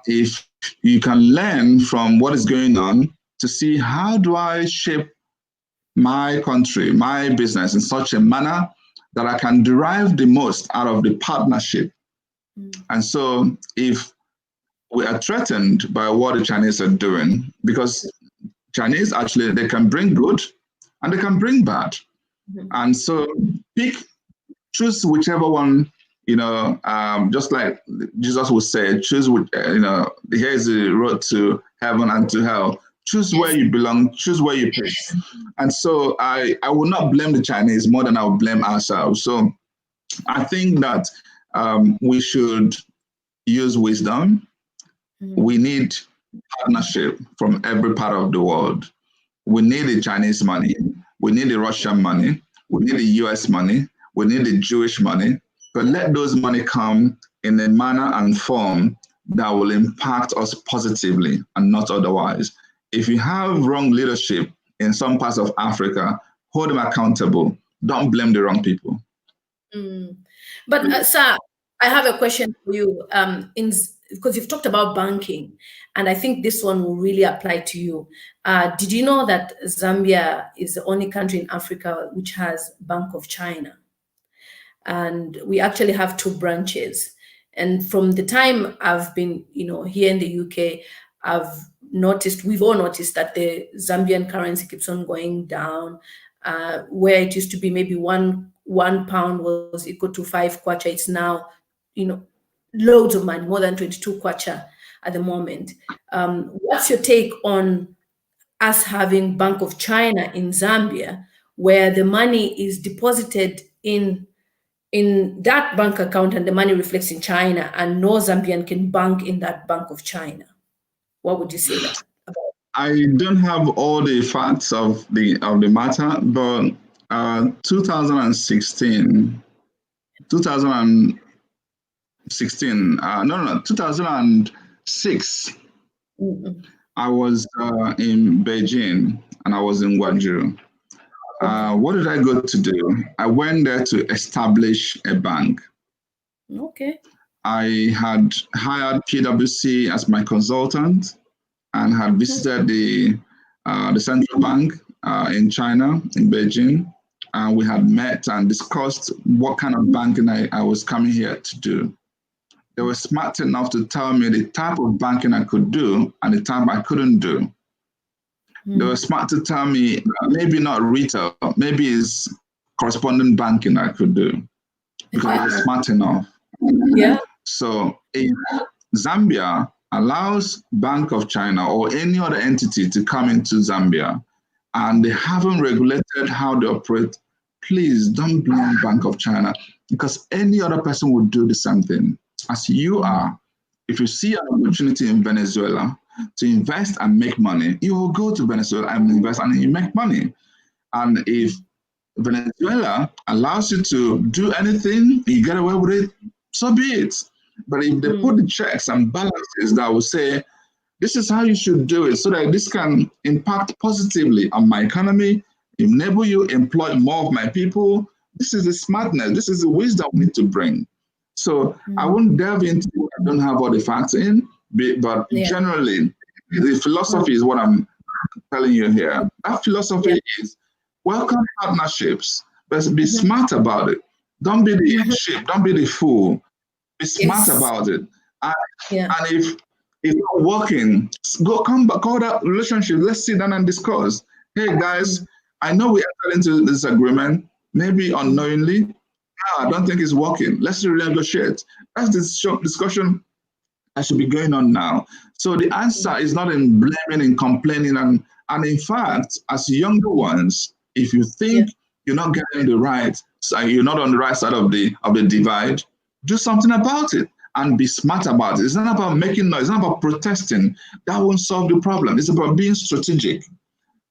if you can learn from what is going on to see how do I shape my country, my business in such a manner that I can derive the most out of the partnership. And so if we are threatened by what the Chinese are doing, because Chinese actually, they can bring good and they can bring bad. And so choose whichever one, just like Jesus would say, choose, here's the road to heaven and to hell. Choose where you belong, choose where you pick. And so I will not blame the Chinese more than I will blame ourselves. So I think that we should use wisdom. We need partnership from every part of the world. We need the Chinese money. We need the Russian money. We need the US money. We need the Jewish money. But let those money come in a manner and form that will impact us positively and not otherwise. If you have wrong leadership in some parts of Africa, hold them accountable. Don't blame the wrong people. But sir, I have a question for you. Because you've talked about banking, and I think this one will really apply to you. Did you know that Zambia is the only country in Africa which has Bank of China? And we actually have 2 branches. And from the time I've been, here in the UK, we've all noticed that the Zambian currency keeps on going down. Where it used to be maybe one pound was equal to 5 kwacha, it's now, loads of money, more than 22 kwacha at the moment. What's your take on us having Bank of China in Zambia, where the money is deposited in that bank account and the money reflects in China, and no Zambian can bank in that Bank of China? What would you say about? I don't have all the facts of the matter, but 2016, 2006, I was in Beijing and I was in Guangzhou. What did I go to do? I went there to establish a bank. Okay. I had hired PwC as my consultant and had visited the central bank in China, in Beijing. And we had met and discussed what kind of banking I was coming here to do. They were smart enough to tell me the type of banking I could do and the type I couldn't do. They were smart to tell me maybe not retail, maybe it's correspondent banking I could do, because they were smart enough. Yeah. So if Zambia allows Bank of China or any other entity to come into Zambia and they haven't regulated how they operate, please don't blame Bank of China, because any other person would do the same thing as you are. If you see an opportunity in Venezuela to invest and make money, you will go to Venezuela and invest and you make money. And if Venezuela allows you to do anything, you get away with it, so be it. But if they put the checks and balances that will say, this is how you should do it so that this can impact positively on my economy, enable you employ more of my people, this is the smartness, this is the wisdom we need to bring. So I won't delve into what I don't have all the facts in, but generally, the philosophy is what I'm telling you here. That philosophy is welcome partnerships, but be smart about it. Don't be the sheep, don't be the fool. Be smart about it. And, and if it's not working, come back, call that relationship. Let's sit down and discuss. Hey guys, I know we entered into this agreement, maybe unknowingly. I don't think it's working. Let's renegotiate. That's the discussion that should be going on now. So the answer is not in blaming and complaining. And in fact, as younger ones, if you think you're not getting the right, so you're not on the right side of the divide, do something about it and be smart about it. It's not about making noise. It's not about protesting. That won't solve the problem. It's about being strategic.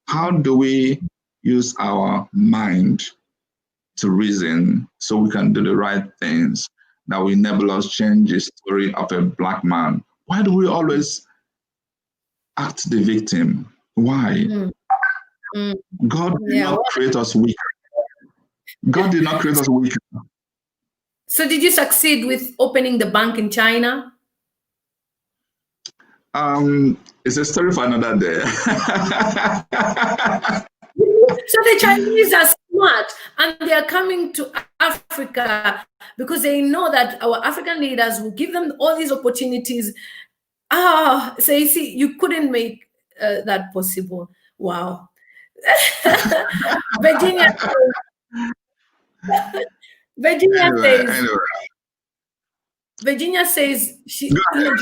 How do we use our mind to reason so we can do the right things that will enable us change the story of a Black man? Why do we always act the victim? Why? God did not create us weak. God did not create us weak. So did you succeed with opening the bank in China? It's a story for another day. So the Chinese are smart and they are coming to Africa because they know that our African leaders will give them all these opportunities. So you see, you couldn't make that possible. Wow. Virginia Virginia says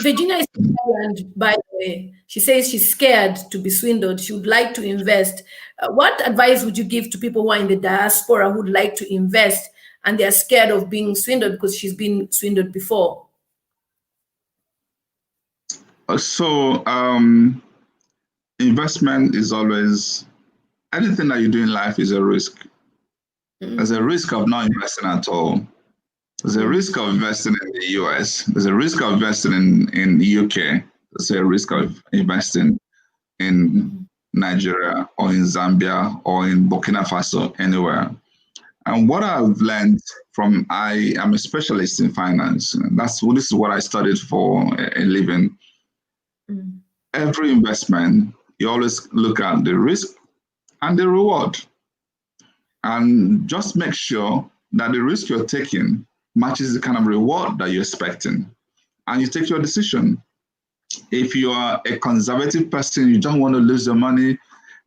Virginia is Nigerian, by the way. She says she's scared to be swindled. She would like to invest. What advice would you give to people who are in the diaspora who would like to invest and they're scared of being swindled because she's been swindled before? So investment is always, anything that you do in life is a risk. There's a risk of not investing at all. There's a risk of investing in the US. There's a risk of investing in the UK. There's a risk of investing in Nigeria or in Zambia or in Burkina Faso, anywhere. And what I've learned from, I am a specialist in finance. This is what I studied for a living. Every investment, you always look at the risk and the reward. And just make sure that the risk you're taking matches the kind of reward that you're expecting. And you take your decision. If you are a conservative person, you don't want to lose your money,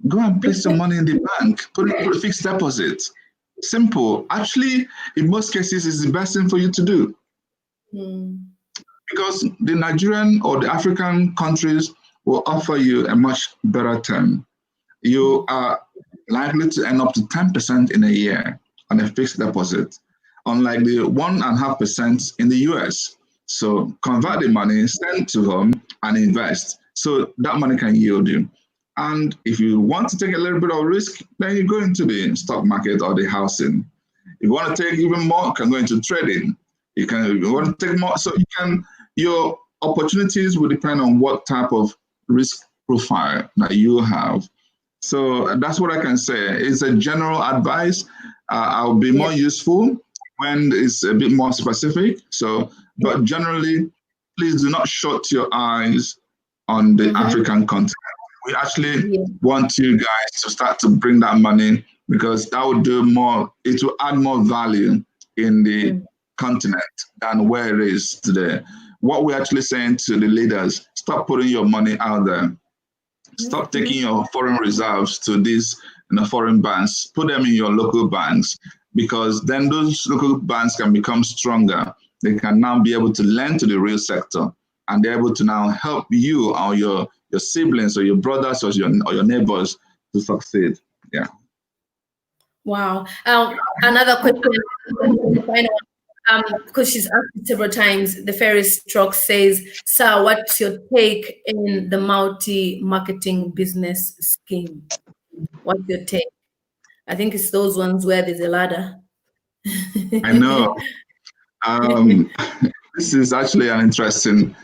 go and place your money in the bank, put it in a fixed deposit. Simple. Actually, in most cases, it's the best thing for you to do. Because the Nigerian or the African countries will offer you a much better term. You are likely to earn up to 10% in a year on a fixed deposit, unlike the 1.5% in the US. So convert the money, send to home, and invest. So that money can yield you. And if you want to take a little bit of risk, then you go into the stock market or the housing. If you want to take even more, you can go into trading. You want to take more, so your opportunities will depend on what type of risk profile that you have. So that's what I can say. It's a general advice. I'll be more useful when it's a bit more specific. So, but generally, please do not shut your eyes on the African continent. We actually want you guys to start to bring that money, because that will do more, it will add more value in the continent than where it is today. What we're actually saying to the leaders, stop putting your money out there. Stop taking your foreign reserves to these foreign banks, put them in your local banks, because then those local banks can become stronger. They can now be able to lend to the real sector, and they're able to now help you or your siblings or your brothers or your neighbors to succeed. Yeah. Wow. Another question, because she's asked it several times. The Ferris truck says, "Sir, what's your take in the multi-marketing business scheme? What's your take?" I think it's those ones where there's a ladder. I know. This is actually an interesting.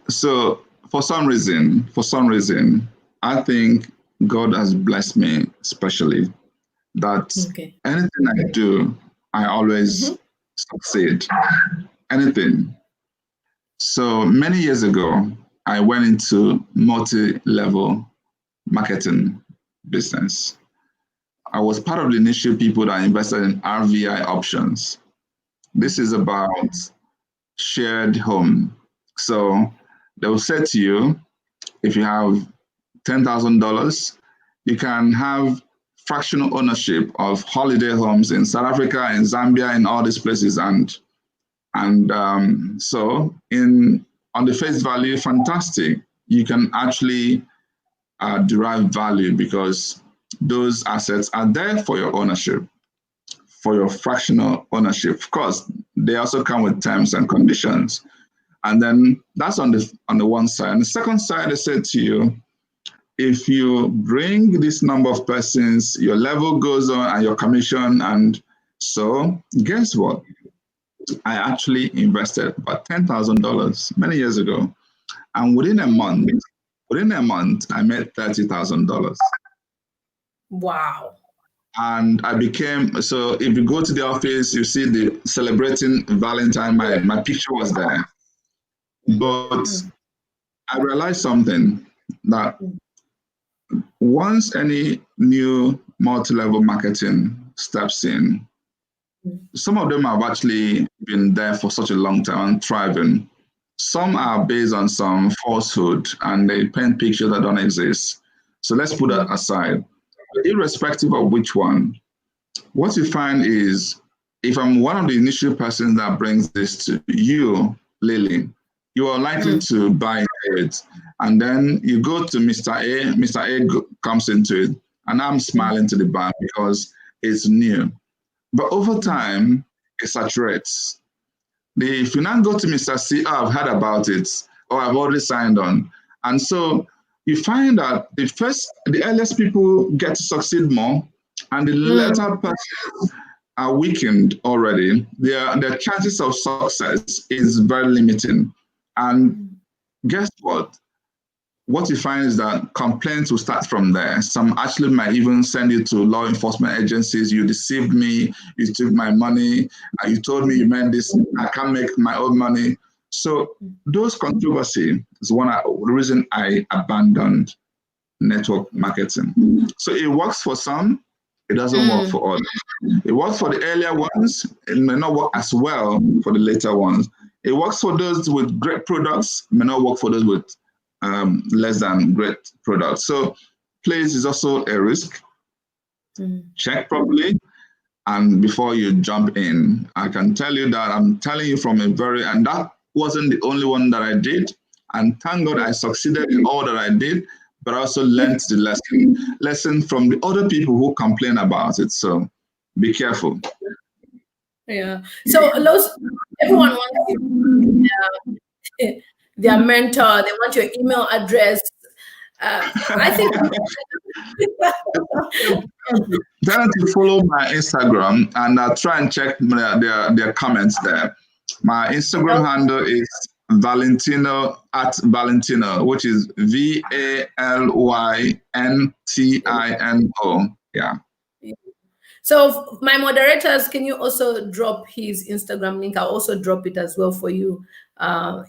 So for some reason, I think God has blessed me especially that anything I do, I always succeed. anything. So many years ago, I went into multi-level marketing business. I was part of the initial people that invested in RVI options. This is about shared home. So they will say to you, if you have $10,000, you can have fractional ownership of holiday homes in South Africa, in Zambia, in all these places. So on the face value, fantastic. You can actually derive value because those assets are there for your ownership, for your fractional ownership. Of course, they also come with terms and conditions. And then that's on the one side. On the second side, they said to you, if you bring this number of persons, your level goes on and your commission. And so guess what? I actually invested about $10,000 many years ago. And within a month, I made $30,000. Wow. And I became, so if you go to the office, you see the celebrating Valentine, my picture was there. But I realized something, that once any new multi-level marketing steps in, some of them have actually been there for such a long time and thriving. Some are based on some falsehood and they paint pictures that don't exist. So let's put that aside. Irrespective of which one, what you find is, if I'm one of the initial persons that brings this to you, Lily, you are likely to buy it. And then you go to Mr. A, Mr. A comes into it, and I'm smiling to the bank because it's new. But over time, it saturates. If you now go to Mr. C, oh, I've heard about it, or I've already signed on. And so you find that the earliest people get to succeed more, and the later persons are weakened already. Their chances of success is very limiting. And guess what? What you find is that complaints will start from there. Some actually might even send you to law enforcement agencies. You deceived me, you took my money, you told me you meant this, I can't make my own money. So those controversy is the reason I abandoned network marketing. So it works for some, it doesn't work for others. It works for the earlier ones, it may not work as well for the later ones. It works for those with great products, it may not work for those with less than great products. So place is also a risk. Check properly, and before you jump in, I can tell you that I'm telling you from and that wasn't the only one that I did. And thank God I succeeded in all that I did, but I also learned the lesson from the other people who complain about it. So be careful. Yeah. So everyone wants their mentor, they want your email address. I think Tell them to follow my Instagram and try and check their comments there. My Instagram handle is Valentino @Valentino, which is VALYNTINO. Yeah. So my moderators, can you also drop his Instagram link? I'll also drop it as well for you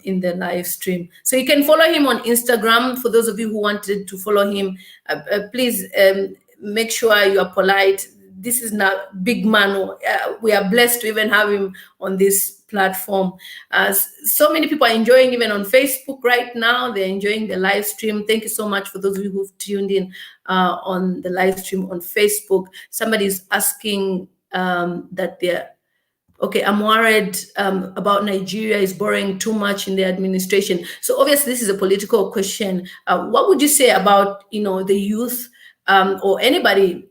in the live stream. So you can follow him on Instagram. For those of you who wanted to follow him, please make sure you are polite. This is not big man. We are blessed to even have him on this platform. So many people are enjoying even on Facebook right now. They're enjoying the live stream. Thank you so much for those of you who've tuned in on the live stream on Facebook. Somebody's asking that they're, okay, I'm worried about Nigeria is borrowing too much in the administration. So obviously this is a political question. What would you say about, the youth or anybody,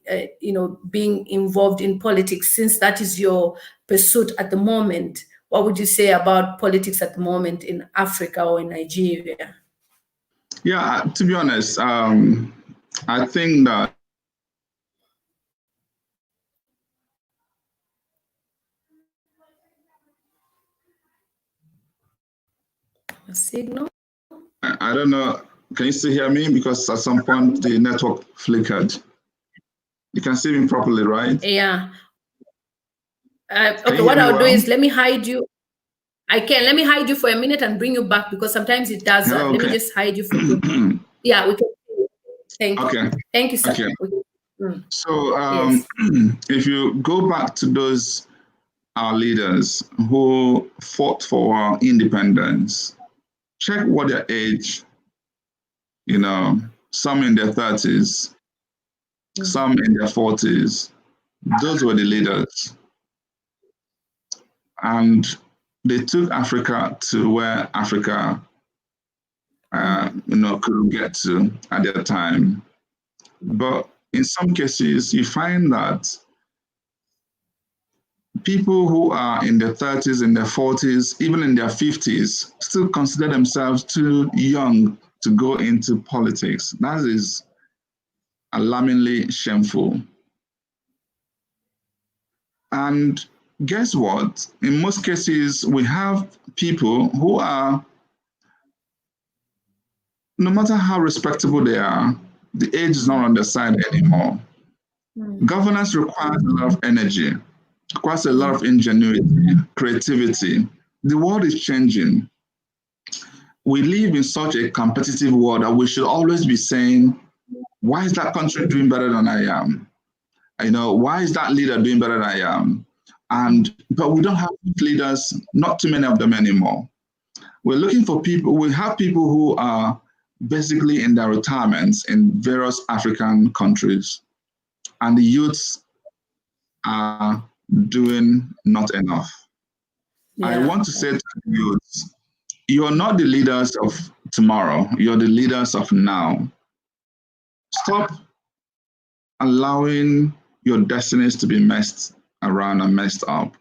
being involved in politics, since that is your pursuit at the moment? What would you say about politics at the moment in Africa or in Nigeria? Yeah, to be honest, I think that A signal? I don't know. Can you still hear me? Because at some point the network flickered. You can see me properly, right? Yeah. Okay, what I'll do is let me hide you. I can. Let me hide you for a minute and bring you back because sometimes it does that. Hello, Let me okay. just hide you for yeah, we can. Thank you. Okay. Thank you, sir. Okay. Mm. So Yes. if you go back to those our leaders who fought for our independence, check what their age, you know, some in their 30s, some in their 40s. Those were the leaders. And they took Africa to where Africa, couldn't get to at their time. But in some cases, you find that people who are in their 30s, in their 40s, even in their 50s, still consider themselves too young to go into politics. That is alarmingly shameful. And guess what? In most cases, we have people who are, no matter how respectable they are, the age is not on their side anymore. Governance requires a lot of energy, requires a lot of ingenuity, creativity. The world is changing. We live in such a competitive world that we should always be saying, why is that country doing better than I am? Why is that leader doing better than I am? But we don't have leaders, not too many of them anymore. We're looking for people, we have people who are basically in their retirements in various African countries, and the youths are doing not enough. Yeah. I want to say to the youths, you're not the leaders of tomorrow, you're the leaders of now. Stop allowing your destinies to be messed around and messed up.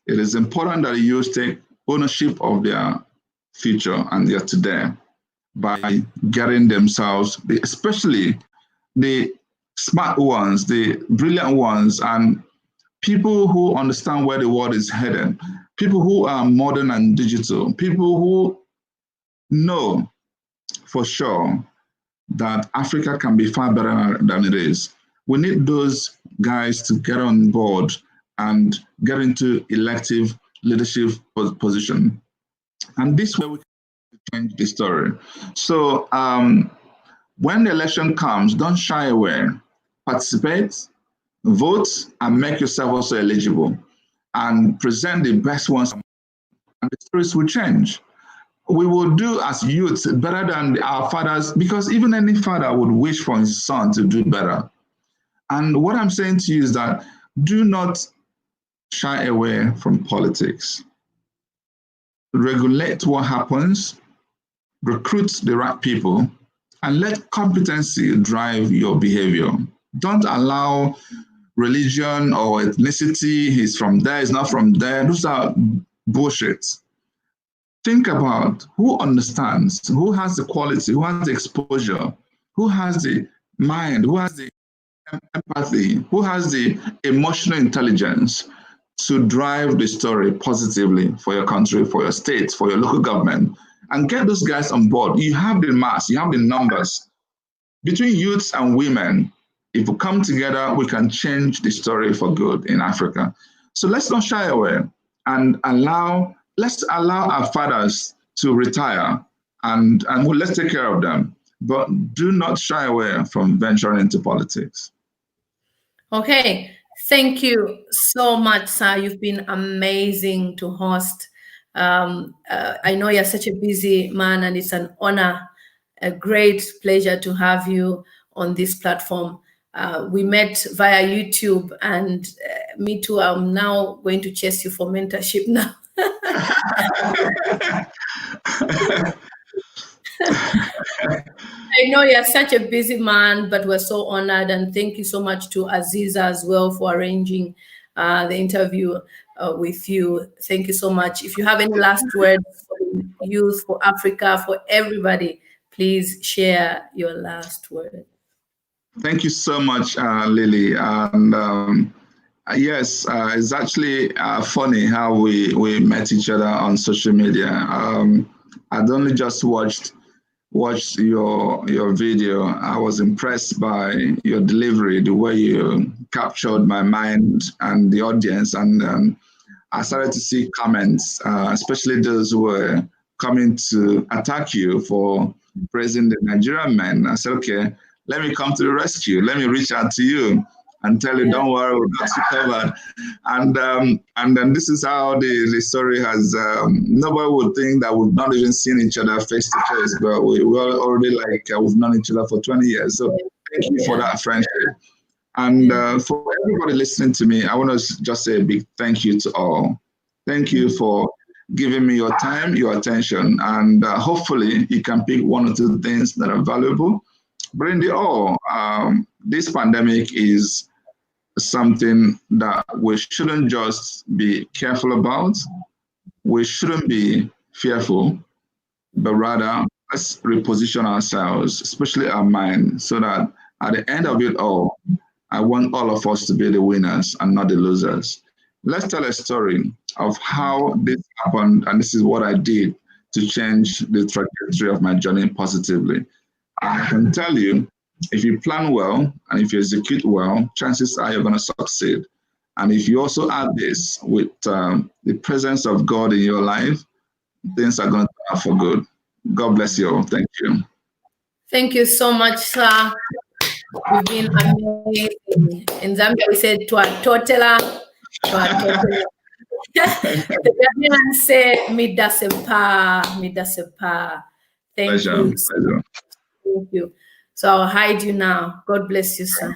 It is important that youth take ownership of their future and their today by getting themselves, especially the smart ones, the brilliant ones, and people who understand where the world is headed, people who are modern and digital, people who know for sure that Africa can be far better than it is. We need those guys to get on board and get into elective leadership position. And this way we can change the story. So when the election comes, don't shy away. Participate, vote, and make yourself also eligible. And present the best ones, and the stories will change. We will do as youths better than our fathers, because even any father would wish for his son to do better. And what I'm saying to you is that do not shy away from politics. Regulate what happens, recruit the right people, and let competency drive your behavior. Don't allow religion or ethnicity, he's from there, he's not from there. Those are bullshit. Think about who understands, who has the quality, who has the exposure, who has the mind, who has the empathy, who has the emotional intelligence to drive the story positively for your country, for your state, for your local government, and get those guys on board. You have the mass, you have the numbers. Between youths and women, if we come together, we can change the story for good in Africa. So let's not shy away and let's allow our fathers to retire and let's take care of them. But do not shy away from venturing into politics. Okay. Thank you so much, sir. You've been amazing to host. I know you're such a busy man, and it's an honor, a great pleasure to have you on this platform. We met via YouTube, and me too, I'm now going to chase you for mentorship now. I know you're such a busy man, but we're so honored, and thank you so much to Aziza as well for arranging the interview with you. Thank you so much. If you have any last words for youth, for Africa, for everybody, please share your last word. Thank you so much, Lily. And yes, it's actually funny how we met each other on social media. I'd only just watched your video. I was impressed by your delivery, the way you captured my mind and the audience, and I started to see comments, especially those who were coming to attack you for praising the Nigerian men. I said, okay, let me come to the rescue. Let me reach out to you and tell you, don't worry, we got you covered. And then this is how the story has, nobody would think that we've not even seen each other face to face, but we're already like, we've known each other for 20 years. So thank you for that friendship. And for everybody listening to me, I want to just say a big thank you to all. Thank you for giving me your time, your attention, and hopefully you can pick one or two things that are valuable. But in the all, this pandemic is something that we shouldn't just be careful about. We shouldn't be fearful, but rather let's reposition ourselves, especially our mind, so that at the end of it all, I want all of us to be the winners and not the losers. Let's tell a story of how this happened, and this is what I did to change the trajectory of my journey positively. I can tell you, if you plan well and if you execute well, chances are you're going to succeed. And if you also add this with the presence of God in your life, things are going to turn out for good. God bless you all. Thank you. Thank you so much, sir. You've been amazing. In Zambia, we said to a totela. The Gambians say midasepa. Thank Pleasure. you. Thank you. So I'll hide you now. God bless you, sir.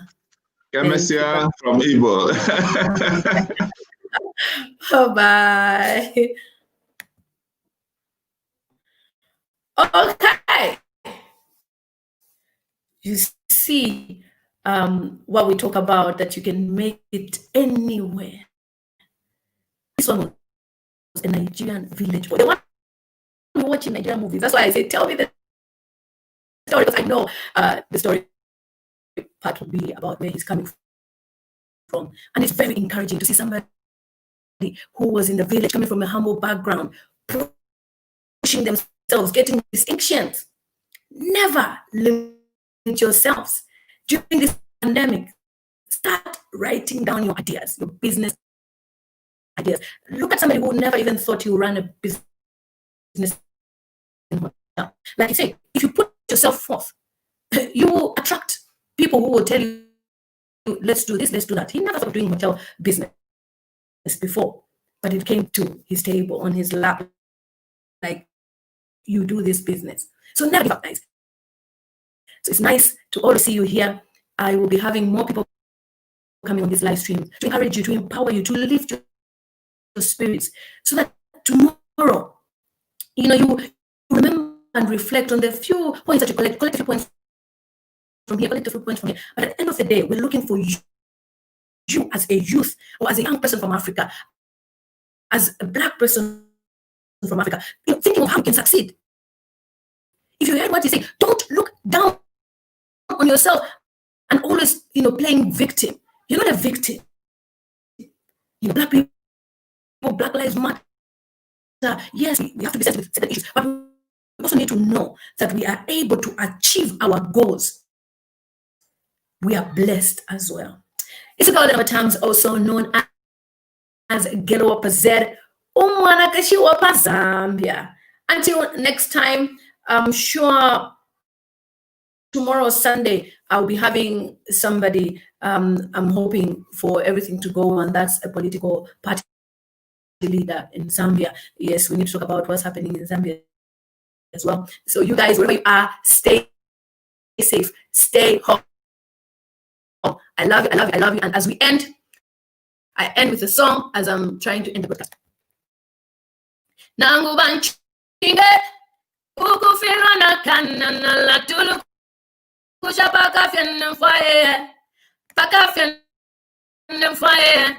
Kemesia from Igbo. Bye. Okay. You see what we talk about, that you can make it anywhere. This one was a Nigerian village boy. The one who watching Nigerian movies. That's why I say, tell me the story, because I know the story part will be about where he's coming from. And it's very encouraging to see somebody who was in the village, coming from a humble background, pushing themselves, getting distinctions. Never limit yourselves. During this pandemic, start writing down your ideas, your business ideas. Look at somebody who never even thought you ran a business. Like I say, if you put yourself forth, you will attract people who will tell you, let's do this, let's do that. He never thought of doing hotel business before, but it came to his table, on his lap, like, you do this business. So never give up, guys. So it's nice to all see you here. I will be having more people coming on this live stream to encourage you, to empower you, to lift your spirits, so that tomorrow, you remember and reflect on the few points that you collect a few points from here, collect a few points from here. But at the end of the day, we're looking for you as a youth, or as a young person from Africa, as a Black person from Africa, thinking of how you can succeed. If you heard what he said, don't look down on yourself and always, playing victim. You're not a victim. Black people, Black Lives Matter. Yes, we have to be sensitive to certain issues, but we also need to know that we are able to achieve our goals. We are blessed as well. It's a golden times, also known as Gelopa Z, Umwanakashiwapa Zambia. Until next time, I'm sure tomorrow, Sunday, I'll be having somebody, I'm hoping for everything to go on. That's a political party leader in Zambia. Yes, we need to talk about what's happening in Zambia as well. So you guys, wherever you are, stay safe, stay home. I love you, I love you, I love you. And as we end, I end with a song as I'm trying to end the podcast. Nangu banchinge ukufirana kanana la tulu kusha pakafyan fire pakafyan fire